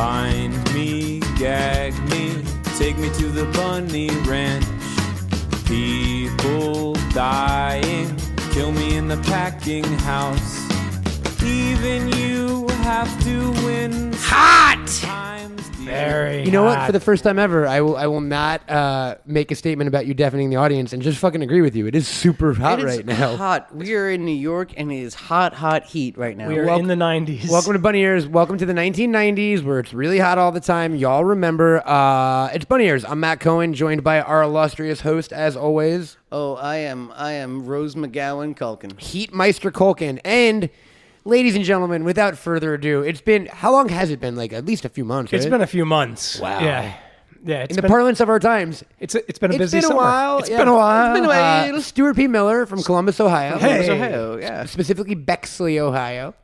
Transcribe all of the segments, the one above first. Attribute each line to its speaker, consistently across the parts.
Speaker 1: Bind me, gag me, take me to the bunny ranch. People dying, kill me in the packing house. Even you have to win.
Speaker 2: Hot!
Speaker 1: Sometimes.
Speaker 3: Very
Speaker 2: You know what?
Speaker 3: hot.
Speaker 2: For the first time ever, I will not make a statement about you deafening the audience and just fucking agree with you. It is super hot
Speaker 4: It is
Speaker 2: right now.
Speaker 4: hot. We are in New York, and it is hot, hot heat right now.
Speaker 3: We are in the 90s.
Speaker 2: Welcome to Bunny Ears. Welcome to the 1990s, where it's really hot all the time. Y'all remember, it's Bunny Ears. I'm Matt Cohen, joined by our illustrious host, as always,
Speaker 4: Oh, I am Rose McGowan Culkin.
Speaker 2: Heatmeister Culkin. And, ladies and gentlemen, without further ado, it's been, how long has it been? Like, at least a few months, right?
Speaker 3: It's been a few months.
Speaker 2: Wow.
Speaker 3: Yeah. It's
Speaker 2: in the
Speaker 3: been,
Speaker 2: parlance of our times.
Speaker 3: it's been a busy
Speaker 2: It's been
Speaker 3: summer.
Speaker 2: a while.
Speaker 3: It's
Speaker 2: yeah.
Speaker 3: been a while.
Speaker 2: It's been a while. Stewart P Miller from Columbus, Ohio.
Speaker 3: Hey.
Speaker 4: Ohio, yeah.
Speaker 2: Specifically Bexley, Ohio.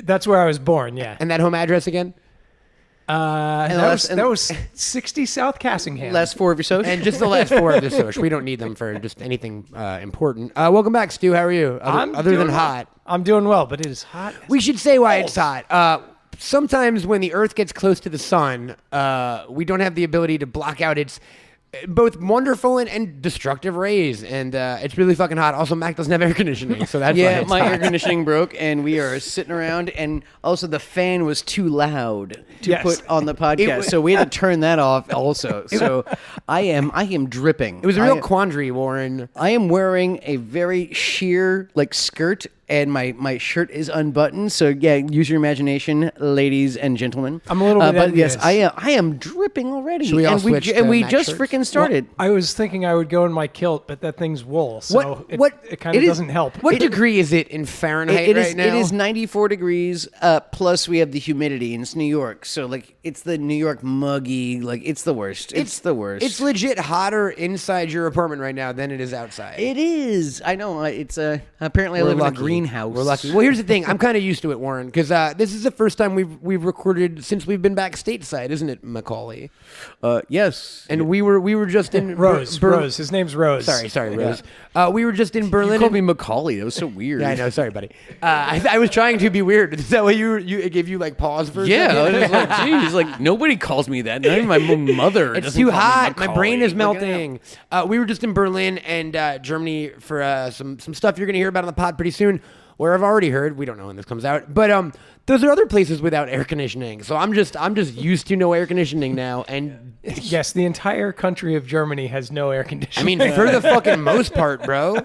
Speaker 3: That's where I was born, yeah.
Speaker 2: And that home address again?
Speaker 3: That was 60 South Cassingham.
Speaker 4: Last four of your social.
Speaker 2: And just the last four of the social. We don't need them for just anything important. Welcome back, Stu. How are you? Other than
Speaker 3: doing well.
Speaker 2: hot.
Speaker 3: I'm doing well, but it is hot.
Speaker 2: We should say why it's hot. Sometimes when the Earth gets close to the sun, we don't have the ability to block out its both wonderful and destructive rays, and it's really fucking hot. Also, Mac doesn't have air conditioning, so that's why
Speaker 4: yeah,
Speaker 2: it's
Speaker 4: my
Speaker 2: hot.
Speaker 4: air conditioning broke, and we are sitting around, and also the fan was too loud to
Speaker 3: Yes.
Speaker 4: put on the podcast, so we had to turn that off also. So I am dripping.
Speaker 2: It was a real quandary, Warren.
Speaker 4: I am wearing a very sheer skirt, and my shirt is unbuttoned. So yeah, use your imagination, ladies and gentlemen.
Speaker 3: I'm a little bit
Speaker 4: but yes,
Speaker 3: envious.
Speaker 4: I am dripping already.
Speaker 2: Should we all
Speaker 4: and
Speaker 2: switch to
Speaker 4: we
Speaker 2: Mac
Speaker 4: just
Speaker 2: shirts?
Speaker 4: freaking started.
Speaker 3: I was thinking I would go in my kilt, but that thing's wool, so it kind of
Speaker 4: it is-
Speaker 3: doesn't help.
Speaker 2: What degree is it in Fahrenheit
Speaker 4: It
Speaker 2: right
Speaker 4: is
Speaker 2: now?
Speaker 4: it is 94 degrees plus we have the humidity, and it's New York, so like it's the New York muggy, like it's the worst. It's the worst.
Speaker 2: It's legit hotter inside your apartment right now than it is outside.
Speaker 4: It is. I know. It's apparently I live in a greenhouse.
Speaker 2: We're lucky. Well, here's the thing. I'm kind of used to it, Warren, because this is the first time we've recorded since we've been back stateside, isn't it, Macaulay?
Speaker 4: Yes.
Speaker 2: And we were just in
Speaker 3: Rose. His name's Rose.
Speaker 2: Sorry, Rose. We were just in Berlin.
Speaker 4: You called me Macaulay. That was so weird.
Speaker 2: Yeah, I know. Sorry, buddy. I was trying to be weird. Is that why it gave you like pause for? A
Speaker 4: Yeah, I
Speaker 2: second?
Speaker 4: was just like, geez, like nobody calls me that. Not even my mother.
Speaker 2: It's
Speaker 4: doesn't
Speaker 2: too
Speaker 4: call me
Speaker 2: hot. My
Speaker 4: Macaulay.
Speaker 2: brain is
Speaker 4: Look at
Speaker 2: melting. We were just in Berlin and Germany for some stuff you're going to hear about on the pod pretty soon, where I've already heard. We don't know when this comes out. But those are other places without air conditioning. So I'm just used to no air conditioning now. And
Speaker 3: Yes, the entire country of Germany has no air
Speaker 2: I
Speaker 3: conditioning.
Speaker 2: mean, for the fucking most part, bro.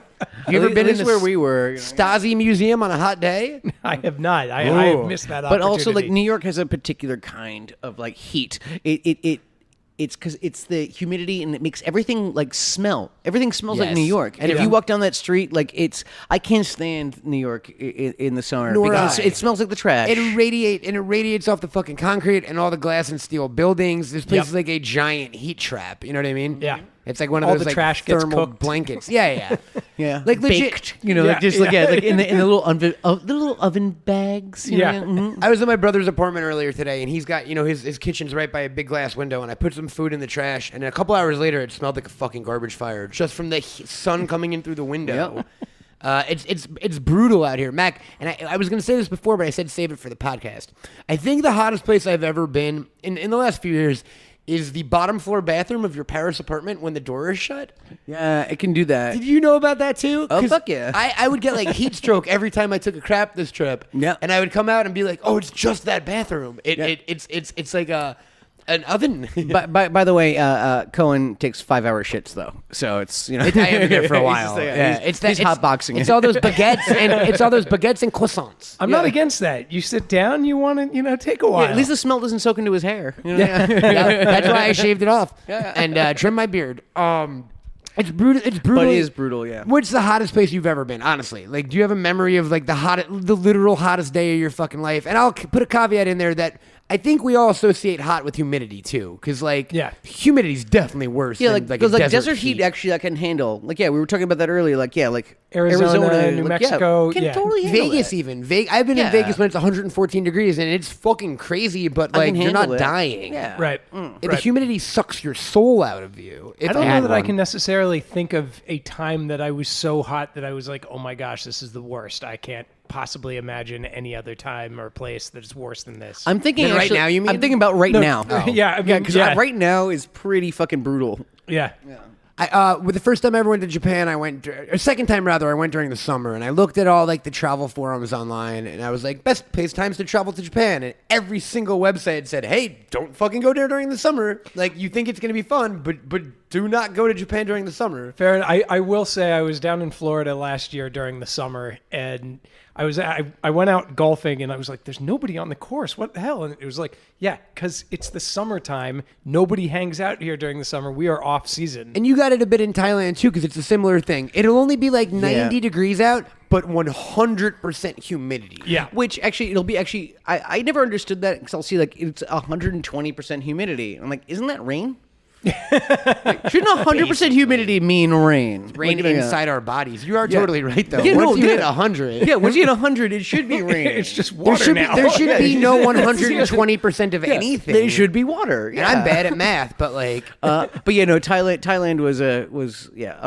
Speaker 2: You ever been in
Speaker 4: least
Speaker 2: the
Speaker 4: where we were?
Speaker 2: Stasi Museum on a hot day?
Speaker 3: I have not. I have missed that opportunity.
Speaker 4: But also, like New York has a particular kind of like heat. It's because it's the humidity and it makes everything like smell. Everything smells like
Speaker 2: Yes.
Speaker 4: New York. And if
Speaker 2: Yeah.
Speaker 4: you walk down that street, like I can't stand New York in the summer
Speaker 2: Nor
Speaker 4: because
Speaker 2: I.
Speaker 4: it smells like the trash.
Speaker 2: It radiates off the fucking concrete and all the glass and steel buildings. This place is like a giant heat trap. You know what I mean?
Speaker 3: Yeah.
Speaker 2: It's like one of
Speaker 3: All
Speaker 2: those
Speaker 3: the
Speaker 2: like
Speaker 3: trash gets
Speaker 2: thermal
Speaker 3: cooked.
Speaker 2: blankets. Yeah.
Speaker 4: yeah,
Speaker 2: Like legit.
Speaker 4: baked. You know, like just like in the little oven bags. You
Speaker 3: Yeah.
Speaker 4: know? Mhm.
Speaker 2: I was in my brother's apartment earlier today, and he's got, his kitchen's right by a big glass window, and I put some food in the trash, and a couple hours later, it smelled like a fucking garbage fire just from the sun coming in through the window. It's brutal out here, Mac. And I was going to say this before, but I said save it for the podcast. I think the hottest place I've ever been in the last few years is the bottom floor bathroom of your Paris apartment when the door is shut.
Speaker 4: Yeah, it can do that.
Speaker 2: Did you know about that too?
Speaker 4: Oh,
Speaker 2: 'Cause
Speaker 4: fuck yeah.
Speaker 2: I would get like heat stroke every time I took a crap this trip.
Speaker 4: Yeah.
Speaker 2: And I would come out and be like, oh, it's just that bathroom. It's like an oven.
Speaker 4: By the way, Cohen takes 5-hour shits though, so it's I
Speaker 2: I haven't been for a while.
Speaker 4: He's hot boxing.
Speaker 2: It's all those baguettes and croissants.
Speaker 3: I'm not against that. You sit down, you want to, take a while.
Speaker 4: At least the smell doesn't soak into his hair.
Speaker 2: Yeah, that's why I shaved it off and trimmed my beard. It's brutal. It's brutal.
Speaker 4: But it is brutal, yeah.
Speaker 2: What's the hottest place you've ever been? Honestly, like, do you have a memory of like the literal hottest day of your fucking life? And I'll put a caveat in there that I think we all associate hot with humidity too, because humidity's definitely worse.
Speaker 4: Yeah,
Speaker 2: than,
Speaker 4: because
Speaker 2: a
Speaker 4: desert heat actually I can handle. Like we were talking about that earlier. Like
Speaker 3: Arizona, New Mexico,
Speaker 4: can totally handle
Speaker 2: Vegas
Speaker 4: that.
Speaker 2: even. I've been in Vegas when it's 114 degrees and it's fucking crazy, but
Speaker 4: I
Speaker 2: like
Speaker 4: can
Speaker 2: you're not
Speaker 4: handle it.
Speaker 2: dying.
Speaker 4: Yeah.
Speaker 3: Right.
Speaker 2: The humidity sucks your soul out of you.
Speaker 3: I don't know that I can necessarily think of a time that I was so hot that I was like, oh my gosh, this is the worst. I can't possibly imagine any other time or place that is worse than this.
Speaker 4: I'm thinking
Speaker 2: Then right
Speaker 4: actually,
Speaker 2: now, you mean?
Speaker 4: I'm thinking about right now.
Speaker 3: Yeah, I mean,
Speaker 4: because
Speaker 3: yeah.
Speaker 4: right now is pretty fucking brutal.
Speaker 3: Yeah.
Speaker 2: With the first time I ever went to Japan, or second time rather, I went during the summer, and I looked at all like the travel forums online, and I was like, best place times to travel to Japan, and every single website said, hey, don't fucking go there during the summer. Like, you think it's gonna be fun, but do not go to Japan during the summer.
Speaker 3: Fair enough. I will say I was down in Florida last year during the summer, and I went out golfing, and I was like, there's nobody on the course. What the hell? And it was like, yeah, because it's the summertime. Nobody hangs out here during the summer. We are off season.
Speaker 2: And you got it a bit in Thailand too, because it's a similar thing. It'll only be like 90
Speaker 4: Yeah.
Speaker 2: degrees out, but 100% humidity.
Speaker 3: Yeah.
Speaker 4: Which actually, it'll be actually, I never understood that because I'll see like it's 120% humidity. I'm like, isn't that rain? Like, shouldn't 100% humidity mean rain?
Speaker 2: Rain
Speaker 4: Like,
Speaker 2: inside our bodies. You are totally right, though.
Speaker 4: Yeah,
Speaker 2: Once
Speaker 4: no,
Speaker 2: you
Speaker 4: yeah.
Speaker 2: hit 100,
Speaker 4: Yeah, once you hit 100, it should be rain.
Speaker 3: It's just
Speaker 2: there
Speaker 3: water
Speaker 2: should be,
Speaker 3: now.
Speaker 2: there should be no 120% of anything.
Speaker 4: They should be water.
Speaker 2: And
Speaker 4: Yeah.
Speaker 2: I'm bad at math, but like,
Speaker 4: But yeah, no, Thailand was a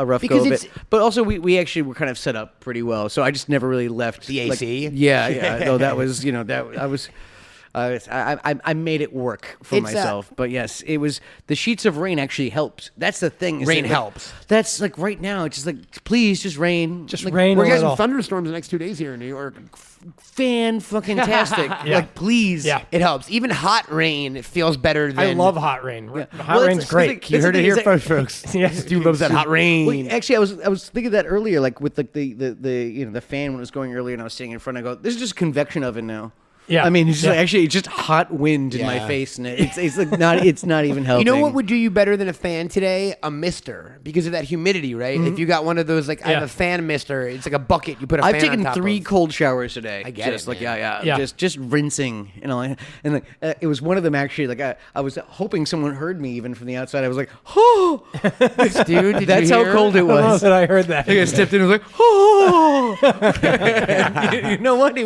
Speaker 4: rough
Speaker 2: Because
Speaker 4: go of
Speaker 2: it's-
Speaker 4: it. But also we actually were kind of set up pretty well, so I just never really left
Speaker 2: The
Speaker 4: like,
Speaker 2: AC?
Speaker 4: yeah. No, that was I made it work for
Speaker 2: It's,
Speaker 4: myself. But yes, it was the sheets of rain actually helped. That's the thing. Is
Speaker 2: Rain
Speaker 4: that,
Speaker 2: helps.
Speaker 4: That's like right now. It's just like please just rain.
Speaker 3: Just
Speaker 4: like,
Speaker 3: rain
Speaker 2: we're
Speaker 3: a
Speaker 2: getting
Speaker 3: little.
Speaker 2: thunderstorms the next 2 days here in New York.
Speaker 4: Fan-fucking-tastic.
Speaker 3: Yeah.
Speaker 4: Like please.
Speaker 3: Yeah.
Speaker 2: It helps. Even hot rain feels better than.
Speaker 3: I love hot rain.
Speaker 4: Yeah.
Speaker 3: Hot
Speaker 4: Well,
Speaker 3: rain's
Speaker 4: that's-
Speaker 3: great.
Speaker 2: You
Speaker 4: that's
Speaker 2: heard
Speaker 4: the
Speaker 2: it
Speaker 4: thing,
Speaker 2: here
Speaker 4: is that-
Speaker 2: first, folks.
Speaker 3: Yeah.
Speaker 2: Stu loves that hot rain.
Speaker 4: Well, actually, I was thinking that earlier, like with like the fan when it was going earlier, and I was sitting in front. I go, this is just a convection oven now.
Speaker 3: Yeah.
Speaker 4: I mean, it's just
Speaker 3: Yeah.
Speaker 4: like, actually it's just hot wind in my
Speaker 2: Yeah.
Speaker 4: face, and it's like not even helping.
Speaker 2: You know what would do you better than a fan today? A mister, because of that humidity, right? If you got one of those, like I have
Speaker 3: Yeah.
Speaker 2: a fan mister, it's like a bucket you put a
Speaker 4: I've
Speaker 2: fan
Speaker 4: taken
Speaker 2: on top
Speaker 4: 3
Speaker 2: of.
Speaker 4: cold showers today.
Speaker 2: I get
Speaker 4: just
Speaker 2: it,
Speaker 4: like
Speaker 2: man.
Speaker 3: Yeah.
Speaker 4: just rinsing, you know. And like it was one of them actually. Like I was hoping someone heard me even from the outside. I was like, oh,
Speaker 2: Dude, did
Speaker 4: that's
Speaker 2: you
Speaker 4: how
Speaker 2: hear?
Speaker 4: cold it
Speaker 3: I don't know
Speaker 4: was.
Speaker 3: that I heard that.
Speaker 4: I stepped in and was like, oh. You know what? It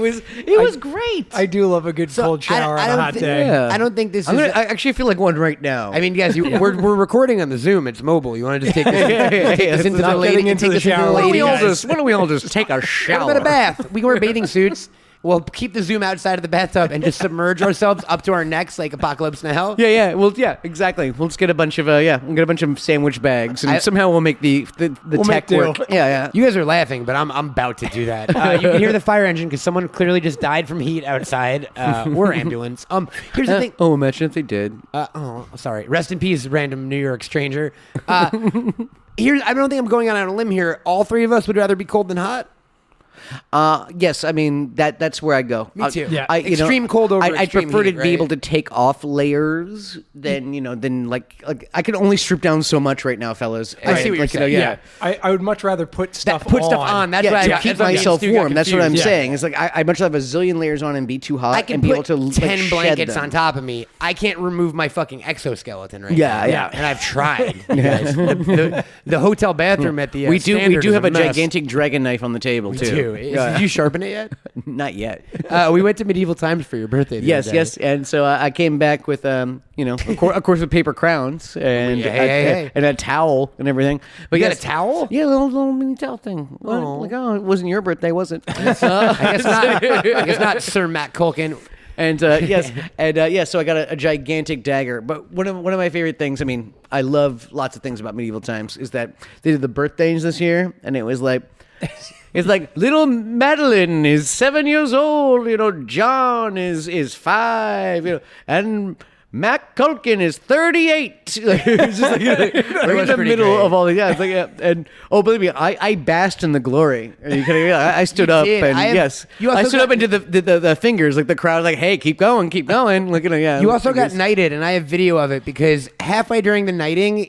Speaker 4: was great.
Speaker 3: I do love a good cold shower on a hot day.
Speaker 4: Yeah.
Speaker 2: I don't think this
Speaker 4: I
Speaker 2: is.
Speaker 4: actually feel like one right now.
Speaker 2: I mean, guys, we're recording on the Zoom. It's mobile. You want to just take this, take this into
Speaker 3: Not
Speaker 2: the lady,
Speaker 3: getting into
Speaker 2: take
Speaker 3: the
Speaker 2: this into
Speaker 3: shower.
Speaker 2: the
Speaker 3: Why don't
Speaker 2: lady
Speaker 3: we all
Speaker 2: guys.
Speaker 4: why don't we all just take a
Speaker 2: What
Speaker 4: shower?
Speaker 2: about a bath? We can wear bathing suits. We'll keep the Zoom outside of the bathtub and just submerge ourselves up to our necks like Apocalypse Now.
Speaker 4: Yeah. Well, yeah, exactly. We'll just get a bunch of we'll get a bunch of sandwich bags, and somehow we'll make the tech
Speaker 3: make do.
Speaker 4: work. Yeah.
Speaker 2: You guys are laughing, but I'm about to do that. You can hear the fire engine because someone clearly just died from heat outside. Or ambulance. Here's the thing.
Speaker 4: Oh, imagine if they did.
Speaker 2: Sorry. Rest in peace, random New York stranger. I don't think I'm going out on a limb here. All 3 of us would rather be cold than hot.
Speaker 4: Yes, I mean that's where I go.
Speaker 2: Me too.
Speaker 3: Yeah.
Speaker 2: Extreme cold over
Speaker 4: I
Speaker 2: extreme
Speaker 4: prefer
Speaker 2: heat,
Speaker 4: to
Speaker 2: right?
Speaker 4: be able to take off layers than like I can only strip down so much right now, fellas.
Speaker 2: I see what you're saying.
Speaker 3: Yeah. I would much rather put stuff
Speaker 2: Put stuff on. That's
Speaker 4: Yeah,
Speaker 2: what I
Speaker 4: to
Speaker 2: got.
Speaker 4: keep
Speaker 2: That's what I got.
Speaker 4: myself
Speaker 2: Stu got
Speaker 4: warm. That's what I'm
Speaker 2: confused.
Speaker 4: saying. It's like I'd much rather have a zillion layers on and be too hot
Speaker 2: I can
Speaker 4: and be able
Speaker 2: put
Speaker 4: to like,
Speaker 2: 10
Speaker 4: shed
Speaker 2: blankets
Speaker 4: them.
Speaker 2: on top of me. I can't remove my fucking exoskeleton right
Speaker 4: Yeah,
Speaker 2: now.
Speaker 4: yeah.
Speaker 2: And I've tried. You guys. The hotel bathroom at the
Speaker 4: We do
Speaker 2: Standard is
Speaker 4: have a
Speaker 2: mess.
Speaker 4: gigantic dragon knife on the table
Speaker 2: We
Speaker 4: too.
Speaker 2: do. Did you sharpen it yet?
Speaker 4: Not yet.
Speaker 2: We went to Medieval Times for your birthday. the
Speaker 4: Yes,
Speaker 2: other day.
Speaker 4: yes, and so I came back with of course with paper crowns and
Speaker 2: Hey.
Speaker 4: and a towel and everything. But
Speaker 2: You got
Speaker 4: yes,
Speaker 2: a towel?
Speaker 4: Yeah, a little mini towel thing.
Speaker 2: Oh.
Speaker 4: Like it wasn't your birthday, was it?
Speaker 2: I guess not. I guess not, Sir Matt Culkin.
Speaker 4: And yes, and so I got a gigantic dagger. But one of my favorite things, I mean, I love lots of things about Medieval Times, is that they did the birthdays this year, and it was like. It's like little Madeline is 7 years old, John is 5, and Mac Culkin is 38. It's just like, right in the
Speaker 2: pretty
Speaker 4: middle
Speaker 2: great.
Speaker 4: of all the it's like and believe me, I basked in the glory. Are you kidding me? I stood up
Speaker 2: did.
Speaker 4: and
Speaker 2: You also
Speaker 4: I stood
Speaker 2: got-
Speaker 4: up and did the fingers like the crowd was like, hey, keep going. Look at yeah.
Speaker 2: You also got knighted, and I have video of it because halfway during the knighting,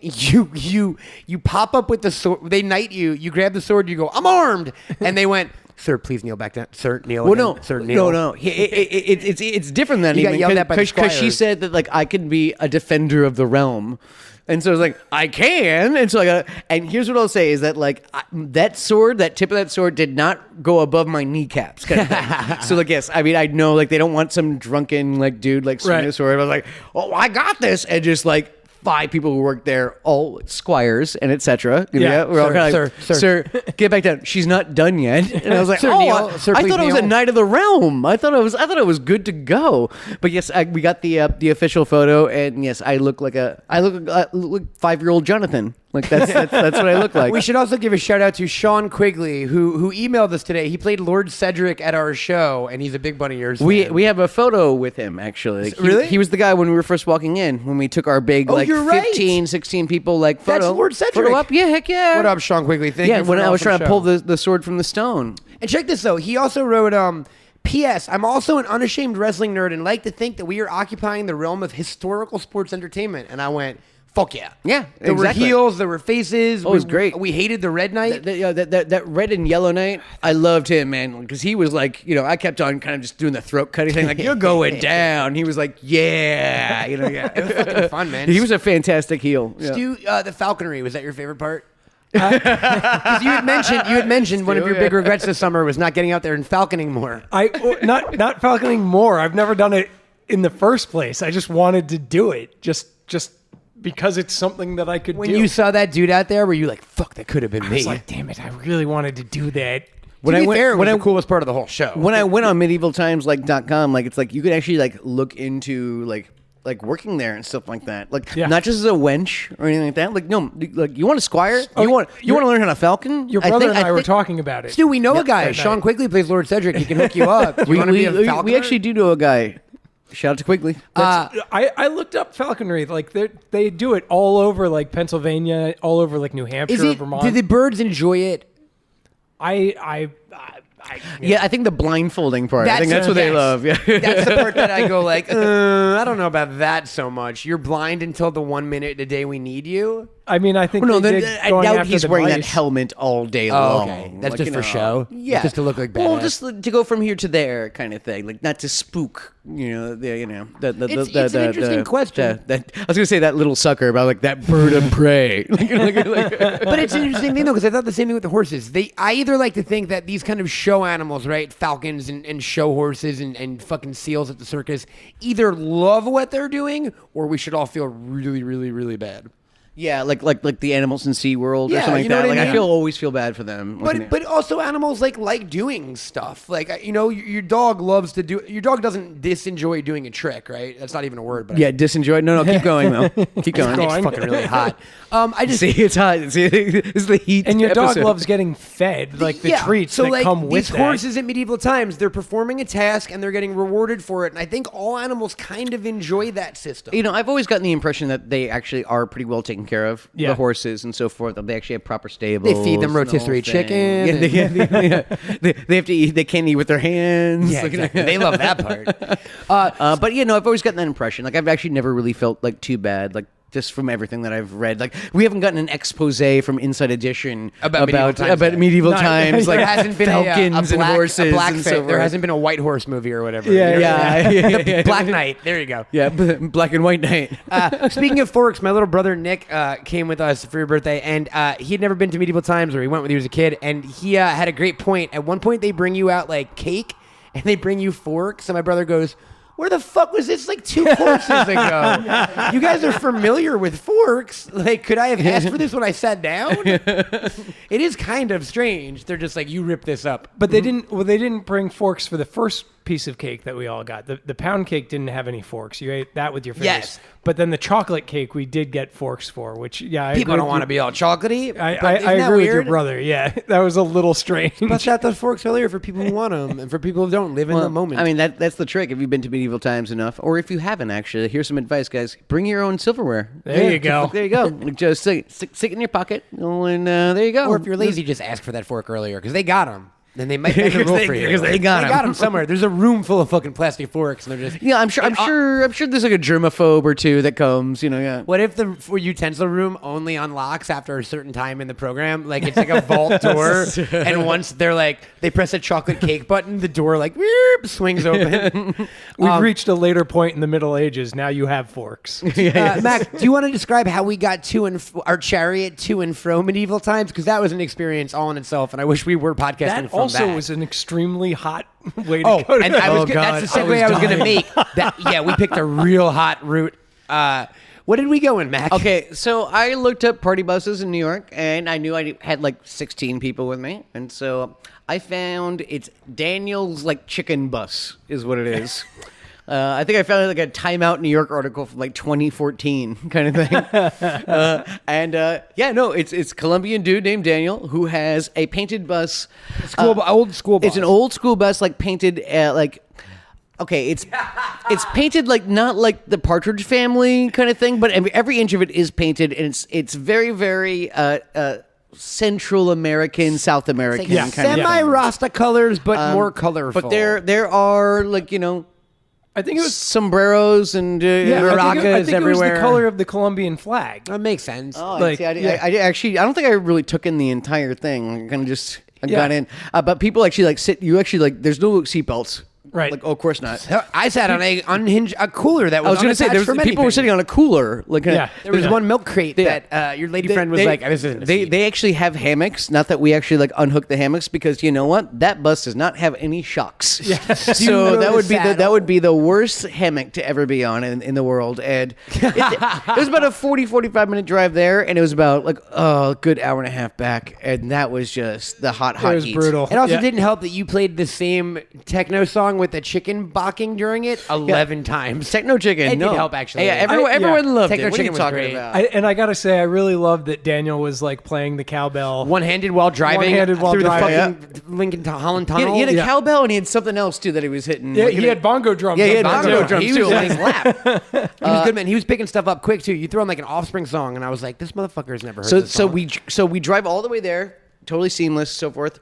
Speaker 2: you pop up with the sword. They knight you. You grab the sword. You go, I'm armed, and they went, Sir, please kneel back down. Sir, kneel.
Speaker 4: Well,
Speaker 2: again.
Speaker 4: no,
Speaker 2: Sir, kneel.
Speaker 4: no. It's different than
Speaker 2: You got
Speaker 4: even
Speaker 2: yelled at by the
Speaker 4: because she
Speaker 2: squires.
Speaker 4: said that like I can be a defender of the realm, and so I was like I can, and so I got. And here's what I'll say is that like that tip of that sword did not go above my kneecaps, kind of thing. So like yes, I mean I know like they don't want some drunken like dude like swinging
Speaker 3: Right.
Speaker 4: a sword. I was like, oh, I got this, and just like 5 people who worked there, all squires and etc.
Speaker 3: Yeah,
Speaker 4: We're all kind of like,
Speaker 2: sir.
Speaker 4: sir, get back down. She's not done yet. And I was like,
Speaker 2: Sir,
Speaker 4: oh,
Speaker 2: kneel. Sir,
Speaker 4: I
Speaker 2: please
Speaker 4: thought it was a
Speaker 2: kneel.
Speaker 4: night of the realm. I thought it was good to go. But yes, we got the official photo, and yes, I look like 5-year-old Jonathan. Like that's what I look like.
Speaker 2: We should also give a shout out to Sean Quigley, who emailed us today. He played Lord Cedric at our show, and he's a big Bunny Ears fan.
Speaker 4: We have a photo with him, actually.
Speaker 2: Really?
Speaker 4: He was the guy when we were first walking in, when we took our big,
Speaker 2: you're right.
Speaker 4: 15, 16 people, photo.
Speaker 2: That's Lord Cedric.
Speaker 4: Photo up? Yeah, heck yeah.
Speaker 2: What up, Sean Quigley? Thank you for
Speaker 4: when
Speaker 2: an
Speaker 4: I was
Speaker 2: awesome
Speaker 4: trying to
Speaker 2: show.
Speaker 4: pull the sword from the stone.
Speaker 2: And check this, though. He also wrote, P.S. I'm also an unashamed wrestling nerd and like to think that we are occupying the realm of historical sports entertainment. And I went, fuck yeah.
Speaker 4: Yeah,
Speaker 2: There
Speaker 4: exactly.
Speaker 2: were heels, there were faces.
Speaker 4: Oh, it was great.
Speaker 2: We hated the Red Knight.
Speaker 4: That red and yellow knight, I loved him, man, because he was like, I kept on kind of just doing the throat cutting thing, like, you're going down. He was like, yeah, yeah.
Speaker 2: It was fucking fun, man.
Speaker 4: He was a fantastic heel. Yeah.
Speaker 2: Stu, the falconry, was that your favorite part? Because you had mentioned one of your big regrets this summer was not getting out there and falconing more.
Speaker 3: Not falconing more. I've never done it in the first place. I just wanted to do it, just because it's something that I could
Speaker 2: When
Speaker 3: do.
Speaker 2: you saw that dude out there, were you like, fuck, that could have been
Speaker 3: I
Speaker 2: me?
Speaker 3: was like, damn it, I really wanted to do that.
Speaker 2: When I went, it was the coolest part of the whole show.
Speaker 4: When I went on medievaltimes.com, it's like you could actually look into like working there and stuff like that. Not just as a wench or anything like that. You want a squire? You want to learn how to falcon?
Speaker 3: Your brother and I were talking about it.
Speaker 2: Stu, we know a guy.
Speaker 3: that
Speaker 2: Sean
Speaker 3: night.
Speaker 2: Quigley plays Lord Cedric. He can hook you up. You want to be a falconer?
Speaker 4: We actually do know a guy. Shout out to Quigley.
Speaker 3: I looked up falconry. They do it all over Pennsylvania, all over New Hampshire, Vermont.
Speaker 2: Do the birds enjoy it?
Speaker 4: Yeah, I think the blindfolding part. I think that's what they
Speaker 2: yes.
Speaker 4: love. Yeah,
Speaker 2: That's the part that I go I don't know about that so much. You're blind until the 1 minute a day we need you.
Speaker 3: I mean, I think
Speaker 4: no,
Speaker 3: they did
Speaker 4: I
Speaker 3: going
Speaker 4: doubt
Speaker 3: after
Speaker 4: he's
Speaker 3: the
Speaker 4: wearing that
Speaker 3: mice.
Speaker 4: helmet all day
Speaker 2: Oh,
Speaker 4: long.
Speaker 2: okay. That's just for show?
Speaker 4: Yeah,
Speaker 2: Just to look like
Speaker 4: Well,
Speaker 2: badass?
Speaker 4: just to go from here to there, kind of thing. Not to spook.
Speaker 2: It's an interesting question.
Speaker 4: I was gonna say that little sucker about that bird of prey.
Speaker 2: But it's an interesting thing, though, because I thought the same thing with the horses. I either like to think that these kind of show animals, right, falcons and show horses and fucking seals at the circus, either love what they're doing or we should all feel really, really, really bad.
Speaker 4: Yeah, like the animals in SeaWorld or
Speaker 2: Yeah,
Speaker 4: something
Speaker 2: you
Speaker 4: like
Speaker 2: know
Speaker 4: that.
Speaker 2: what I mean?
Speaker 4: I always feel bad for them.
Speaker 2: But also animals like doing stuff. Your dog loves to do. Your dog doesn't disenjoy doing a trick, right? That's not even a word. But
Speaker 4: yeah, disenjoyed. No, keep going though. Keep going.
Speaker 2: it's fucking really hot. I just
Speaker 4: See, it's hot. See, it's the heat.
Speaker 3: And your dog
Speaker 4: episode.
Speaker 3: loves getting fed, the treats
Speaker 2: so
Speaker 3: that come with
Speaker 2: these
Speaker 3: that.
Speaker 2: horses at medieval times, they're performing a task and they're getting rewarded for it. And I think all animals kind of enjoy that system.
Speaker 4: I've always gotten the impression that they actually are pretty well taken care of.
Speaker 3: Yeah.
Speaker 4: The horses and so forth. They actually have proper stables.
Speaker 2: They feed them
Speaker 4: and the
Speaker 2: rotisserie
Speaker 4: whole thing.
Speaker 2: chicken.
Speaker 4: Yeah, they have to eat. They can't eat with their hands.
Speaker 2: Yeah, exactly. They love that part.
Speaker 4: But I've always gotten that impression. I've actually never really felt too bad. Just from everything that I've read, we haven't gotten an expose from Inside Edition
Speaker 2: About
Speaker 4: medieval
Speaker 2: No,
Speaker 4: times,
Speaker 2: there hasn't been
Speaker 4: falcons and horses.
Speaker 2: black
Speaker 4: and so
Speaker 2: there
Speaker 4: forth.
Speaker 2: hasn't been a white horse movie or whatever.
Speaker 4: Yeah.
Speaker 2: Black Knight. There you go.
Speaker 4: Yeah, black and white knight.
Speaker 2: Speaking of forks, my little brother Nick came with us for your birthday, and he had never been to medieval times, or he went when he was a kid, and he had a great point. At one point, they bring you out cake, and they bring you forks, and my brother goes, where the fuck was this 2 courses ago? You guys are familiar with forks. Could I have asked for this when I sat down? It is kind of strange. They're just you rip this up.
Speaker 3: But they didn't. Well, they didn't bring forks for the first piece of cake that we all got. The pound cake didn't have any forks. You ate that with your fingers.
Speaker 2: Yes.
Speaker 3: But then the chocolate cake we did get forks for, which I
Speaker 2: People
Speaker 3: agree
Speaker 2: don't
Speaker 3: with
Speaker 2: want
Speaker 3: you.
Speaker 2: to be all chocolatey.
Speaker 3: I
Speaker 2: but isn't that
Speaker 3: agree with your
Speaker 2: weird?
Speaker 3: brother. Yeah, that was a little strange.
Speaker 2: Bust out those forks earlier for people who want them, and for people who don't live in the moment.
Speaker 4: I mean, that's the trick. If you've been to medieval times enough, or if you haven't, actually, here's some advice, guys. Bring your own silverware.
Speaker 3: There you go.
Speaker 4: There you go. Just stick it in your pocket, and there you go.
Speaker 2: or if you're lazy, just ask for that fork earlier because they got them. Then they might bend the rule for you
Speaker 4: because they got 'em.
Speaker 2: somewhere. There's a room full of fucking plastic forks, and they're just
Speaker 4: Yeah, I'm sure there's a germaphobe or two that comes. Yeah.
Speaker 2: What if the utensil room only unlocks after a certain time in the program? It's a vault door, and once they press a chocolate cake button, the door whoop, swings open.
Speaker 3: We've reached a later point in the Middle Ages. Now you have forks.
Speaker 2: Mac, do you want to describe how we got our chariot to and fro medieval times? Because that was an experience all in itself, and I wish we were podcasting
Speaker 3: That
Speaker 2: from
Speaker 3: also
Speaker 2: that.
Speaker 3: was an extremely hot way to
Speaker 2: Oh,
Speaker 3: go.
Speaker 2: and that's the segue I was going to make. We picked a real hot route. What did we go in, Mac?
Speaker 4: Okay, so I looked up party buses in New York, and I knew I had like 16 people with me, and so I found it's Daniel's like chicken bus is what it is. I think I found like a Time Out New York article from like 2014 kind of thing. It's a Colombian dude named Daniel who has a painted bus.
Speaker 2: Old school bus.
Speaker 4: It's an old school bus, like painted like. Okay, it's painted like not like the Partridge Family kind of thing, but every inch of it is painted, and it's very, very Central American, South American kind of thing.
Speaker 2: Semi-Rasta colors, but more colorful.
Speaker 4: But there are like
Speaker 3: I think it was
Speaker 4: sombreros and
Speaker 3: maracas
Speaker 2: maracas
Speaker 3: it was
Speaker 2: everywhere.
Speaker 3: the color of the Colombian flag.
Speaker 2: That makes sense.
Speaker 4: Oh,
Speaker 3: Like,
Speaker 4: see, I don't think I really took in the entire thing. I kind of just got in. But people actually like sit. You actually like. There's no seatbelts.
Speaker 3: Right.
Speaker 4: Like, oh, of course not.
Speaker 2: I sat on a cooler that was.
Speaker 4: I was going to say people were sitting on a cooler. Like
Speaker 3: Yeah.
Speaker 2: There was one milk crate that your lady friend was like, "This isn't."
Speaker 4: They actually have hammocks. Not that we actually like unhook the hammocks because you know what? That bus does not have any shocks. Yeah. So that would be the worst hammock to ever be on in the world. And it was about a 45 minute drive there, and it was about like a good hour and a half back, and that was just the hot
Speaker 3: It was
Speaker 4: heat.
Speaker 3: brutal.
Speaker 2: It also didn't help that you played the same techno song with the chicken barking during it 11 times.
Speaker 4: Techno chicken.
Speaker 2: It
Speaker 4: no.
Speaker 2: did help, actually.
Speaker 4: Yeah, everyone loved
Speaker 2: Techno
Speaker 4: it. What are
Speaker 2: chicken
Speaker 4: you
Speaker 2: was
Speaker 4: talking
Speaker 2: great.
Speaker 4: about?
Speaker 3: I gotta say, I really loved that Daniel was like playing the cowbell.
Speaker 2: One-handed while driving
Speaker 3: One-handed while
Speaker 2: through
Speaker 3: driving,
Speaker 2: the fucking Lincoln Holland
Speaker 4: He
Speaker 2: Tunnel.
Speaker 4: had a cowbell and he had something else too that he was hitting.
Speaker 3: Yeah,
Speaker 4: Like,
Speaker 3: he had bongo drums.
Speaker 4: Yeah, he
Speaker 3: on
Speaker 4: had
Speaker 3: top
Speaker 4: bongo
Speaker 3: of it.
Speaker 4: drums
Speaker 2: He
Speaker 4: too
Speaker 2: was
Speaker 4: on his lap.
Speaker 2: He was good, man. He was picking stuff up quick too. You throw him like an Offspring song, and I was like, "This motherfucker's never heard this song."
Speaker 4: So we drive all the way there, totally seamless, so forth.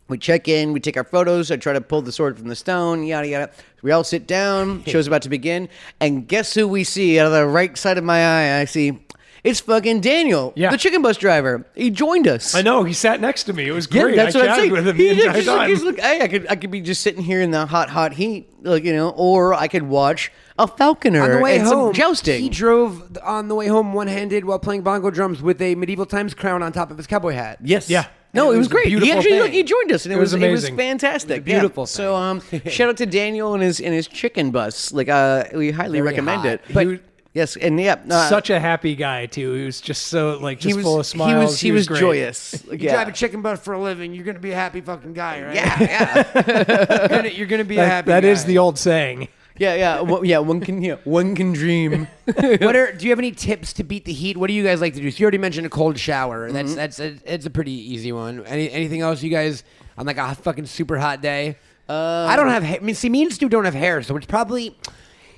Speaker 4: We check in, we take our photos. I try to pull the sword from the stone, yada yada. We all sit down. Show's about to begin, and guess who we see out of the right side of my eye? I see it's fucking Daniel, the chicken bus driver. He joined us.
Speaker 3: I know. He sat next to me. It was
Speaker 4: Yeah,
Speaker 3: great.
Speaker 4: that's
Speaker 3: I
Speaker 4: what I'm
Speaker 3: chatted
Speaker 4: saying.
Speaker 3: with him the entire time.
Speaker 4: He's like, hey, I could be just sitting here in the hot heat, like or I could watch a falconer
Speaker 2: on the way
Speaker 4: and
Speaker 2: home,
Speaker 4: some jousting.
Speaker 2: he drove on the way home one-handed while playing bongo drums with a medieval times crown on top of his cowboy hat.
Speaker 4: Yes.
Speaker 3: Yeah.
Speaker 4: No,
Speaker 2: And
Speaker 4: it was
Speaker 2: a
Speaker 4: great. He
Speaker 2: beautiful
Speaker 4: actually
Speaker 2: thing.
Speaker 4: he joined us, and it
Speaker 3: was
Speaker 4: was
Speaker 3: amazing.
Speaker 4: fantastic.
Speaker 2: Beautiful
Speaker 4: So shout out to Daniel and his chicken bus. Like we highly
Speaker 2: Very
Speaker 4: recommend
Speaker 2: hot.
Speaker 4: it.
Speaker 3: But
Speaker 4: yes, and
Speaker 3: such a happy guy too. He was just so like
Speaker 4: he
Speaker 3: just
Speaker 4: was
Speaker 3: full of smiles.
Speaker 4: He was
Speaker 3: great.
Speaker 4: joyous. Like,
Speaker 2: You drive a chicken bus for a living, you're gonna be a happy fucking guy, right?
Speaker 4: yeah.
Speaker 2: You're gonna be a happy.
Speaker 3: That
Speaker 2: guy.
Speaker 3: is the old saying.
Speaker 4: Yeah. One can dream.
Speaker 2: Do you have any tips to beat the heat? What do you guys like to do? So you already mentioned a cold shower. It's a pretty easy one. Anything else you guys on like a fucking super hot day? I don't have. Me and Stu don't have hair, so it's probably.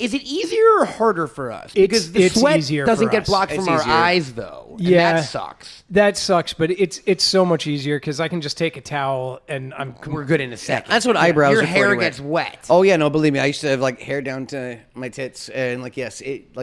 Speaker 2: Is it easier or harder for us? Because the
Speaker 3: it's
Speaker 2: sweat
Speaker 3: easier
Speaker 2: doesn't
Speaker 3: for
Speaker 2: get
Speaker 3: us.
Speaker 2: blocked
Speaker 4: It's
Speaker 2: from our
Speaker 4: easier.
Speaker 2: eyes, though. And
Speaker 3: Yeah.
Speaker 2: that sucks.
Speaker 3: That sucks, but it's so much easier because I can just take a towel and
Speaker 2: We're good in a second.
Speaker 4: That's what eyebrows
Speaker 2: Your
Speaker 4: are for
Speaker 2: hair
Speaker 4: anyway.
Speaker 2: gets wet.
Speaker 4: Oh yeah, no, believe me, I used to have like hair down to my tits, and like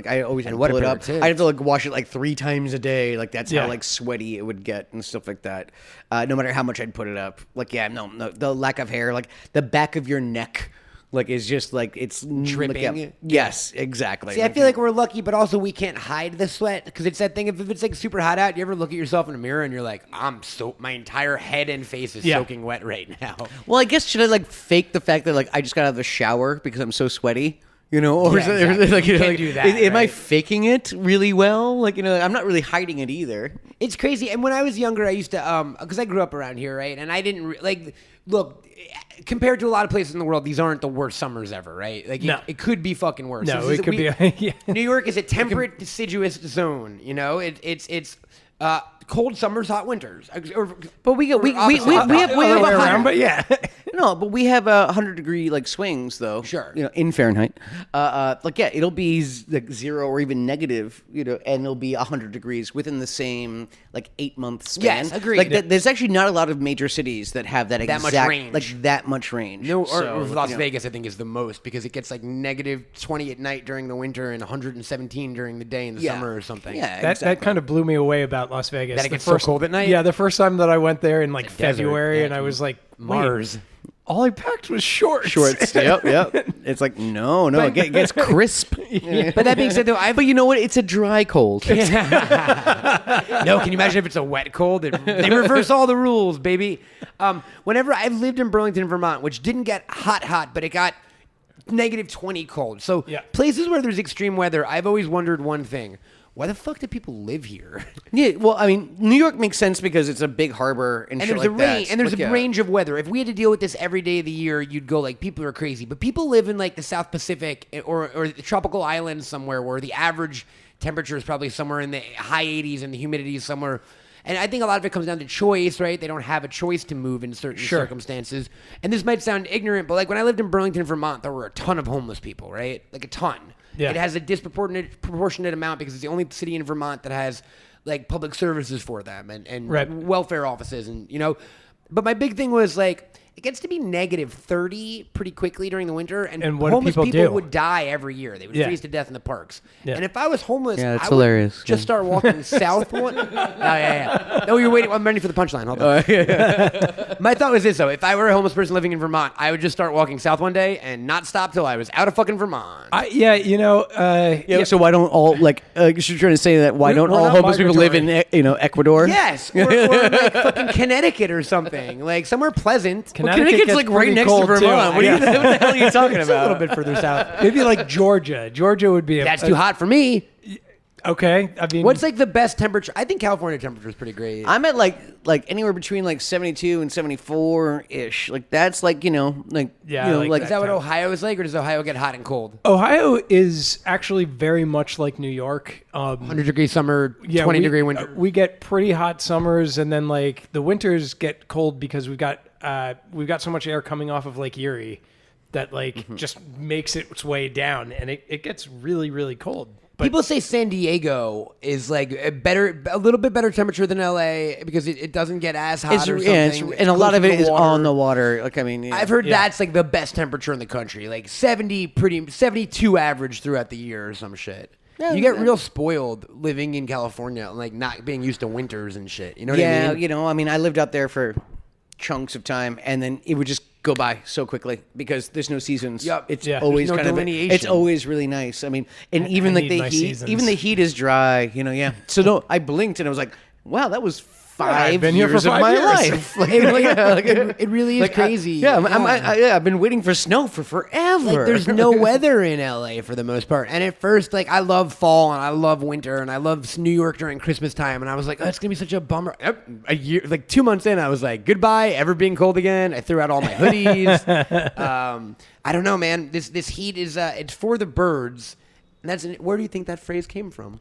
Speaker 4: I always had to
Speaker 2: what a
Speaker 4: pull it
Speaker 2: pair
Speaker 4: up.
Speaker 2: of tits.
Speaker 4: I have to like wash it like 3 times a day. Like that's
Speaker 3: Yeah.
Speaker 4: how like sweaty it would get and stuff like that. No matter how much I'd put it up, like no, the lack of hair, like the back of your neck, like is just like it's
Speaker 2: Dripping?
Speaker 4: Like, yes, exactly.
Speaker 2: See, I feel like we're lucky, but also we can't hide the sweat because it's that thing. If it's like super hot out, you ever look at yourself in a mirror and you're like, my entire head and face is
Speaker 3: Yeah.
Speaker 2: soaking wet right now.
Speaker 4: Well, I guess should I like fake the fact that like I just got out of the shower because I'm so sweaty? Or
Speaker 2: Yeah,
Speaker 4: is it,
Speaker 2: exactly.
Speaker 4: like,
Speaker 2: You can't
Speaker 4: like,
Speaker 2: do that,
Speaker 4: am I
Speaker 2: right?
Speaker 4: faking it really well? Like I'm not really hiding it either.
Speaker 2: It's crazy. And when I was younger, I used to, because I grew up around here, right? And I didn't look, compared to a lot of places in the world, these aren't the worst summers ever, right? Like
Speaker 3: No.
Speaker 2: it could be fucking worse.
Speaker 3: No,
Speaker 2: This
Speaker 3: it could be. Yeah.
Speaker 2: New York is a temperate, deciduous zone. It's cold summers, hot winters.
Speaker 4: But we have
Speaker 3: Other way around, but yeah.
Speaker 4: No, but we have 100-degree like swings though.
Speaker 2: Sure.
Speaker 4: In Fahrenheit. It'll be like 0 or even negative, and it'll be 100 degrees within the same like 8-month span.
Speaker 2: Yes, agreed.
Speaker 4: Like there's actually not a lot of major cities that have that
Speaker 2: That much
Speaker 4: exact
Speaker 2: range.
Speaker 4: like that much range.
Speaker 2: No,
Speaker 4: So,
Speaker 2: or Las
Speaker 4: you know.
Speaker 2: Vegas, I think, is the most because it gets like negative 20 at night during the winter and 117 during the day in the
Speaker 4: Yeah.
Speaker 2: summer or something.
Speaker 4: Yeah,
Speaker 3: That kind of blew me away about Las Vegas.
Speaker 2: That it
Speaker 3: The
Speaker 2: gets so cold at night?
Speaker 3: Yeah, the first time that I went there in like
Speaker 2: It's a desert.
Speaker 3: February,
Speaker 2: Yeah,
Speaker 3: and I was like,
Speaker 2: Mars.
Speaker 3: Wait, all I packed was shorts.
Speaker 4: Shorts. Yep. It's like no, it gets crisp.
Speaker 2: But that being said, though,
Speaker 4: But you know what? It's a dry cold.
Speaker 2: No, can you imagine if it's a wet cold? They reverse all the rules, baby. Whenever I've lived in Burlington, Vermont, which didn't get hot, but it got negative 20 cold. So
Speaker 3: Yeah.
Speaker 2: places where there's extreme weather, I've always wondered one thing. why the fuck do people live here?
Speaker 4: Yeah, well, I mean, New York makes sense because it's a big harbor and shit
Speaker 2: there's
Speaker 4: like
Speaker 2: a range,
Speaker 4: that.
Speaker 2: and there's
Speaker 4: Like,
Speaker 2: a range of weather. If we had to deal with this every day of the year, you'd go like, people are crazy. But people live in like the South Pacific or the tropical islands somewhere where the average temperature is probably somewhere in the high 80s and the humidity is somewhere. And I think a lot of it comes down to choice, right? They don't have a choice to move in certain circumstances. And this might sound ignorant, but like when I lived in Burlington, Vermont, there were a ton of homeless people, right? Like a ton.
Speaker 3: Yeah.
Speaker 2: It has a proportionate amount because it's the only city in Vermont that has like public services for them and welfare offices and, you know. But my big thing was like, it gets to be negative 30 pretty quickly during the winter, and
Speaker 3: what
Speaker 2: homeless
Speaker 3: people
Speaker 2: people
Speaker 3: do?
Speaker 2: would die every year. They would freeze to death in the parks.
Speaker 3: Yeah.
Speaker 2: And if I was homeless,
Speaker 4: Yeah, that's
Speaker 2: I would
Speaker 4: hilarious.
Speaker 2: just start walking south one. Oh, yeah. No, you're waiting. I'm ready for the punchline. Hold on. My thought was this, though. If I were a homeless person living in Vermont, I would just start walking south one day and not stop till I was out of fucking Vermont.
Speaker 4: So why don't all like you're trying to say that why don't
Speaker 3: we're
Speaker 4: all
Speaker 3: not
Speaker 4: homeless people live in Ecuador?
Speaker 2: Yes, or like fucking Connecticut or something, like somewhere pleasant.
Speaker 4: Connecticut's
Speaker 3: gets
Speaker 4: like right
Speaker 3: pretty
Speaker 4: next to
Speaker 3: cold, too.
Speaker 4: Vermont. What the hell are you talking
Speaker 2: It's a
Speaker 4: about?
Speaker 2: little bit further south.
Speaker 3: Maybe like Georgia. Georgia would be
Speaker 2: That's too hot for me.
Speaker 3: Okay, I mean,
Speaker 2: What's like the best temperature? I think California temperature is pretty great.
Speaker 4: I'm at like anywhere between like 72 and 74 ish. Like that's like like
Speaker 3: Yeah, I like
Speaker 2: Is that what Ohio is like, or does Ohio get hot and cold?
Speaker 3: Ohio is actually very much like New York.
Speaker 2: 100-degree summer, 20-degree winter.
Speaker 3: We get pretty hot summers, and then like the winters get cold because we've got so much air coming off of Lake Erie that like just makes its way down, and it gets really, really cold. But
Speaker 2: People say San Diego is like a little bit better temperature than LA because it doesn't get as hot or something.
Speaker 4: and a lot
Speaker 2: Close
Speaker 4: of
Speaker 2: to
Speaker 4: it is
Speaker 2: water.
Speaker 4: on the water. Like I mean,
Speaker 2: I've heard that's like the best temperature in the country, like 72 average throughout the year or some shit.
Speaker 4: Yeah,
Speaker 2: you get real spoiled living in California, like not being used to winters and shit. You know what I mean?
Speaker 4: I mean, I lived out there for chunks of time, and then it would just go by so quickly because there's no seasons.
Speaker 2: Yep.
Speaker 4: It's
Speaker 3: Yeah.
Speaker 4: always
Speaker 2: There's no
Speaker 4: kind of
Speaker 2: delineation.
Speaker 4: it's always really nice. I mean, and even
Speaker 3: I
Speaker 4: like
Speaker 3: need
Speaker 4: the
Speaker 3: my
Speaker 4: heat,
Speaker 3: seasons.
Speaker 4: even the heat is dry. Yeah. So no, I blinked and I was like, wow, that was 5
Speaker 3: been here for
Speaker 4: years of
Speaker 3: 5
Speaker 4: my
Speaker 3: years.
Speaker 4: life. Like,
Speaker 2: It really is crazy.
Speaker 4: I've been waiting for snow for forever.
Speaker 2: Like, there's no weather in LA for the most part. And at first, like, I love fall and I love winter and I love New York during Christmas time. And I was like, oh, it's going to be such a bummer. A year, like 2 months in, I was like, goodbye, ever being cold again. I threw out all my hoodies. I don't know, man. This heat is, it's for the birds. And where do you think that phrase came from?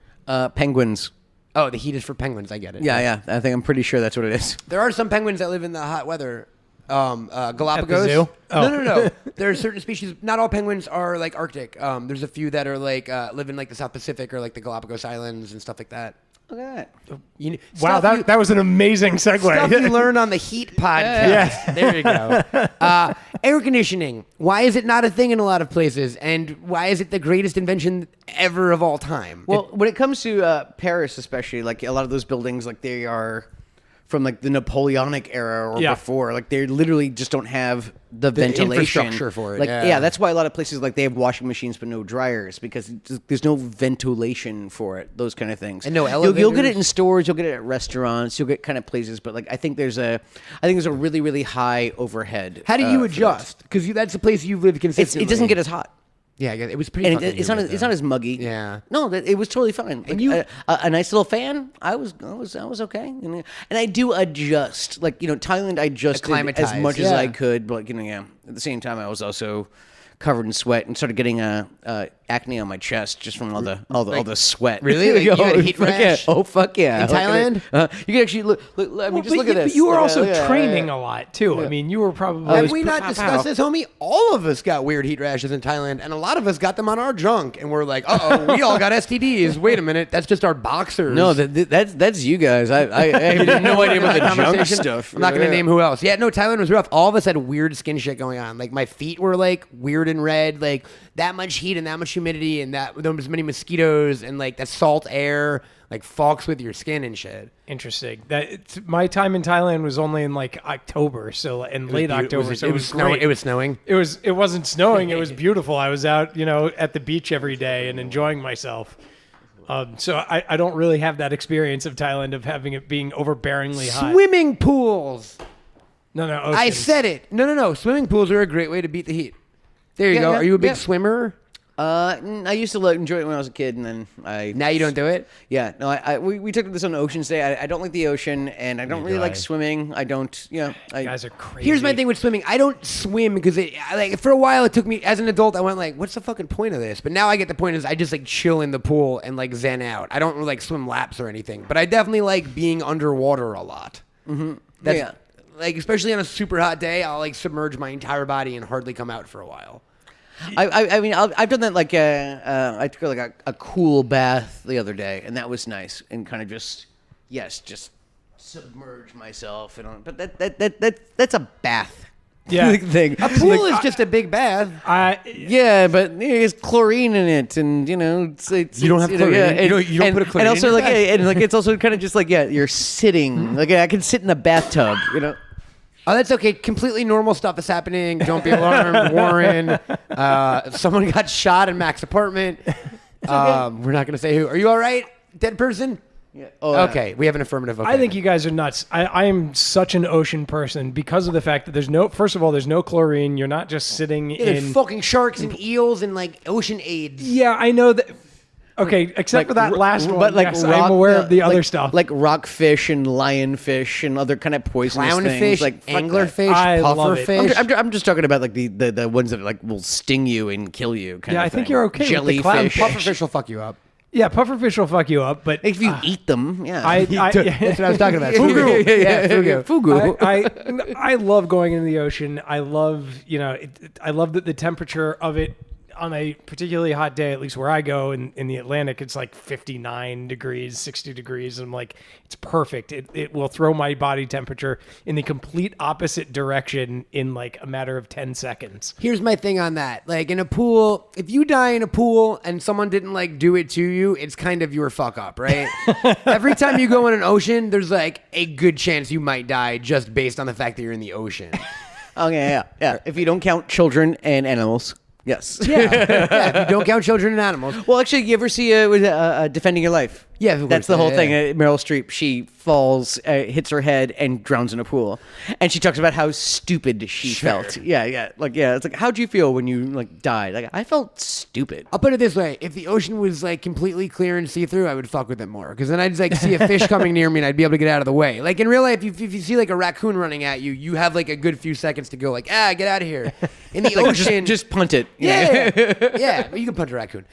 Speaker 4: Penguins.
Speaker 2: Oh, the heat is for penguins. I get it.
Speaker 4: Yeah. I think I'm pretty sure that's what it is.
Speaker 2: There are some penguins that live in the hot weather. Galapagos.
Speaker 3: zoo? Oh.
Speaker 2: No. There are certain species. Not all penguins are like Arctic. There's a few that are like live in like the South Pacific or like the Galapagos Islands and stuff like that.
Speaker 4: Look at that.
Speaker 3: wow, that was an amazing segue.
Speaker 2: Stuff you learn on the Heat podcast.
Speaker 3: Yeah.
Speaker 2: There you go. Air conditioning. Why is it not a thing in a lot of places? And why is it the greatest invention ever of all time?
Speaker 4: Well, when it comes to Paris, especially, like a lot of those buildings, like they are from like the Napoleonic era or before. Like they literally just don't have the ventilation
Speaker 2: infrastructure for it.
Speaker 4: Like
Speaker 2: yeah,
Speaker 4: that's why a lot of places like they have washing machines but no dryers because there's no ventilation for it. Those kind of things.
Speaker 2: And no
Speaker 4: You'll get it
Speaker 2: elevators?
Speaker 4: in stores. You'll get it at restaurants. You'll get kind of places. But like I think there's a really really high overhead.
Speaker 2: How do you
Speaker 4: for
Speaker 2: adjust? Because that's the place you live consistently.
Speaker 4: it doesn't get as hot.
Speaker 2: Yeah, it was pretty.
Speaker 4: And
Speaker 2: fucking
Speaker 4: it's not
Speaker 2: humid,
Speaker 4: it's
Speaker 2: though.
Speaker 4: not as muggy.
Speaker 2: Yeah.
Speaker 4: No, it was totally fine. Like,
Speaker 2: you-
Speaker 4: a nice little fan. I was okay. And I do adjust. Like Thailand, I adjusted as
Speaker 2: Acclimatize,
Speaker 4: much as I
Speaker 2: yeah.
Speaker 4: could. But at the same time, I was also covered in sweat and started getting acne on my chest just from all the sweat.
Speaker 2: Really? Like, you had a heat
Speaker 4: fuck
Speaker 2: rash?
Speaker 4: Yeah. Oh fuck yeah!
Speaker 2: In Thailand?
Speaker 4: You can actually look. I mean, just look at this.
Speaker 3: You were
Speaker 4: Look
Speaker 3: also
Speaker 4: at-
Speaker 3: training a lot too. I mean, you were probably.
Speaker 2: Have we not discussed this, homie? All of us got weird heat rashes in Thailand, and a lot of us got them on our junk, and we're like, we all got STDs. Wait a minute, that's just our boxers.
Speaker 4: No, that's you guys. I have no idea about the junk
Speaker 2: Conversation.
Speaker 4: stuff.
Speaker 2: I'm not going to name who else. Yeah, no, Thailand was rough. All of us had weird skin shit going on. Like, my feet were, like, weird and red. Like, that much heat and that much humidity and there was many mosquitoes and, like, that salt air, like, fucks with your skin and shit.
Speaker 3: Interesting. My time in Thailand was only in, like, October, so in late October.
Speaker 2: It was snowing. It was snowing.
Speaker 3: It wasn't snowing. It was beautiful. I was out, at the beach every day and enjoying myself. So I don't really have that experience of Thailand of having it being overbearingly hot.
Speaker 2: Swimming pools.
Speaker 3: No,
Speaker 2: I
Speaker 3: oceans.
Speaker 2: said it. No. Swimming pools are a great way to beat the heat. There you go.
Speaker 4: yeah,
Speaker 2: Are you a big
Speaker 4: yeah.
Speaker 2: swimmer?
Speaker 4: I used to enjoy it when I was a kid, and then
Speaker 2: Now you don't do it?
Speaker 4: Yeah, no, we took this on Ocean's Day. I don't like the ocean, and I don't really like swimming. I don't,
Speaker 3: You guys are crazy.
Speaker 2: Here's my thing with swimming. I don't swim because for a while it took me, as an adult, I went like, what's the fucking point of this? But now I get the point is I just like chill in the pool and like zen out. I don't like swim laps or anything, but I definitely like being underwater a lot. Mm-hmm.
Speaker 4: Yeah.
Speaker 2: Like, especially on a super hot day, I'll like submerge my entire body and hardly come out for a while.
Speaker 4: I mean, I've done that like I took like a cool bath the other day, and that was nice, and kind of just submerge myself, but that's a bath.
Speaker 3: Yeah.
Speaker 4: thing.
Speaker 2: A pool is just a big bath.
Speaker 4: Yeah, but there's chlorine in it, and you don't
Speaker 2: have chlorine. You don't put a chlorine
Speaker 4: and also
Speaker 2: in your
Speaker 4: like
Speaker 2: bath.
Speaker 4: and like it's also kind of just like you're sitting. Like I can sit in a bathtub,
Speaker 2: Oh, that's okay. Completely normal stuff is happening. Don't be alarmed, Warren. Someone got shot in Mac's apartment. We're not going to say who. Are you all right, dead person?
Speaker 4: Yeah.
Speaker 2: Okay, we have an affirmative. Okay.
Speaker 3: I think you guys are nuts. I am such an ocean person because of the fact that there's no chlorine. You're not just sitting
Speaker 2: there's
Speaker 3: in
Speaker 2: fucking sharks and eels and like ocean AIDS.
Speaker 3: Yeah, I know that. Okay, except for that last one.
Speaker 4: But like
Speaker 3: yes, I'm aware of the other stuff.
Speaker 4: like rockfish and lionfish and other kind of poisonous things,
Speaker 2: Clownfish,
Speaker 4: like
Speaker 2: anglerfish,
Speaker 3: I love it.
Speaker 2: pufferfish.
Speaker 4: I'm just talking about like the ones that like will sting you and kill you. Kind of
Speaker 3: I
Speaker 4: thing.
Speaker 3: think you're okay with the
Speaker 4: Jellyfish.
Speaker 3: clownfish.
Speaker 2: Pufferfish will fuck you up.
Speaker 3: Yeah, pufferfish will fuck you up, but
Speaker 4: If you eat them, yeah.
Speaker 2: That's what I was talking about.
Speaker 3: Fugu.
Speaker 2: Yeah, fugu.
Speaker 3: I love going into the ocean. I love, I love that the temperature of it on a particularly hot day, at least where I go in the Atlantic, it's like 59 degrees, 60 degrees. I'm like, it's perfect. It will throw my body temperature in the complete opposite direction in like a matter of 10 seconds.
Speaker 2: Here's my thing on that. Like in a pool, if you die in a pool and someone didn't like do it to you, it's kind of your fuck up, right? Every time you go in an ocean, there's like a good chance you might die just based on the fact that you're in the ocean.
Speaker 4: Oh yeah. If you don't count children and animals. Yes.
Speaker 2: Yeah. If you don't count children and animals.
Speaker 4: Well, actually, you ever see Defending Your Life?
Speaker 2: Yeah, of course.
Speaker 4: That's the whole
Speaker 2: Yeah,
Speaker 4: thing.
Speaker 2: yeah.
Speaker 4: Meryl Streep, she falls, hits her head, and drowns in a pool, and she talks about how stupid she felt. Yeah. It's like, how'd you feel when you like died? Like, I felt stupid.
Speaker 2: I'll put it this way: if the ocean was like completely clear and see-through, I would fuck with it more. Because then I'd like see a fish coming near me, and I'd be able to get out of the way. Like in real life, if you see like a raccoon running at you, you have like a good few seconds to go like, get out of here. In the
Speaker 4: Like,
Speaker 2: ocean,
Speaker 4: just punt it.
Speaker 2: yeah, well, you can punch a raccoon.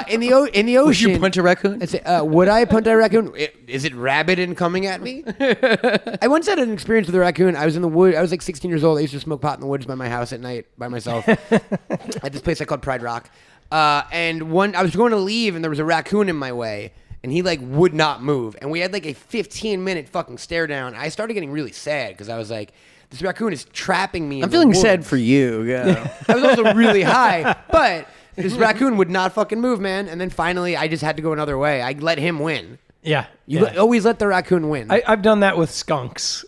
Speaker 2: In the ocean,
Speaker 4: Would you punch a raccoon?
Speaker 2: I'd say, would I punch a raccoon? Is it rabid and coming at me? I once had an experience with a raccoon. I was in the wood. I was like 16 years old. I used to smoke pot in the woods by my house at night by myself at this place I called Pride Rock. And I was going to leave, and there was a raccoon in my way, and he like would not move. And we had like a 15-minute fucking stare down. I started getting really sad because I was like, this raccoon is trapping me.
Speaker 4: I'm feeling sad for you. Yeah.
Speaker 2: I was also really high, but this raccoon would not fucking move, man. And then finally, I just had to go another way. I let him win.
Speaker 3: Yeah.
Speaker 2: You always let the raccoon win.
Speaker 3: I've done that with skunks.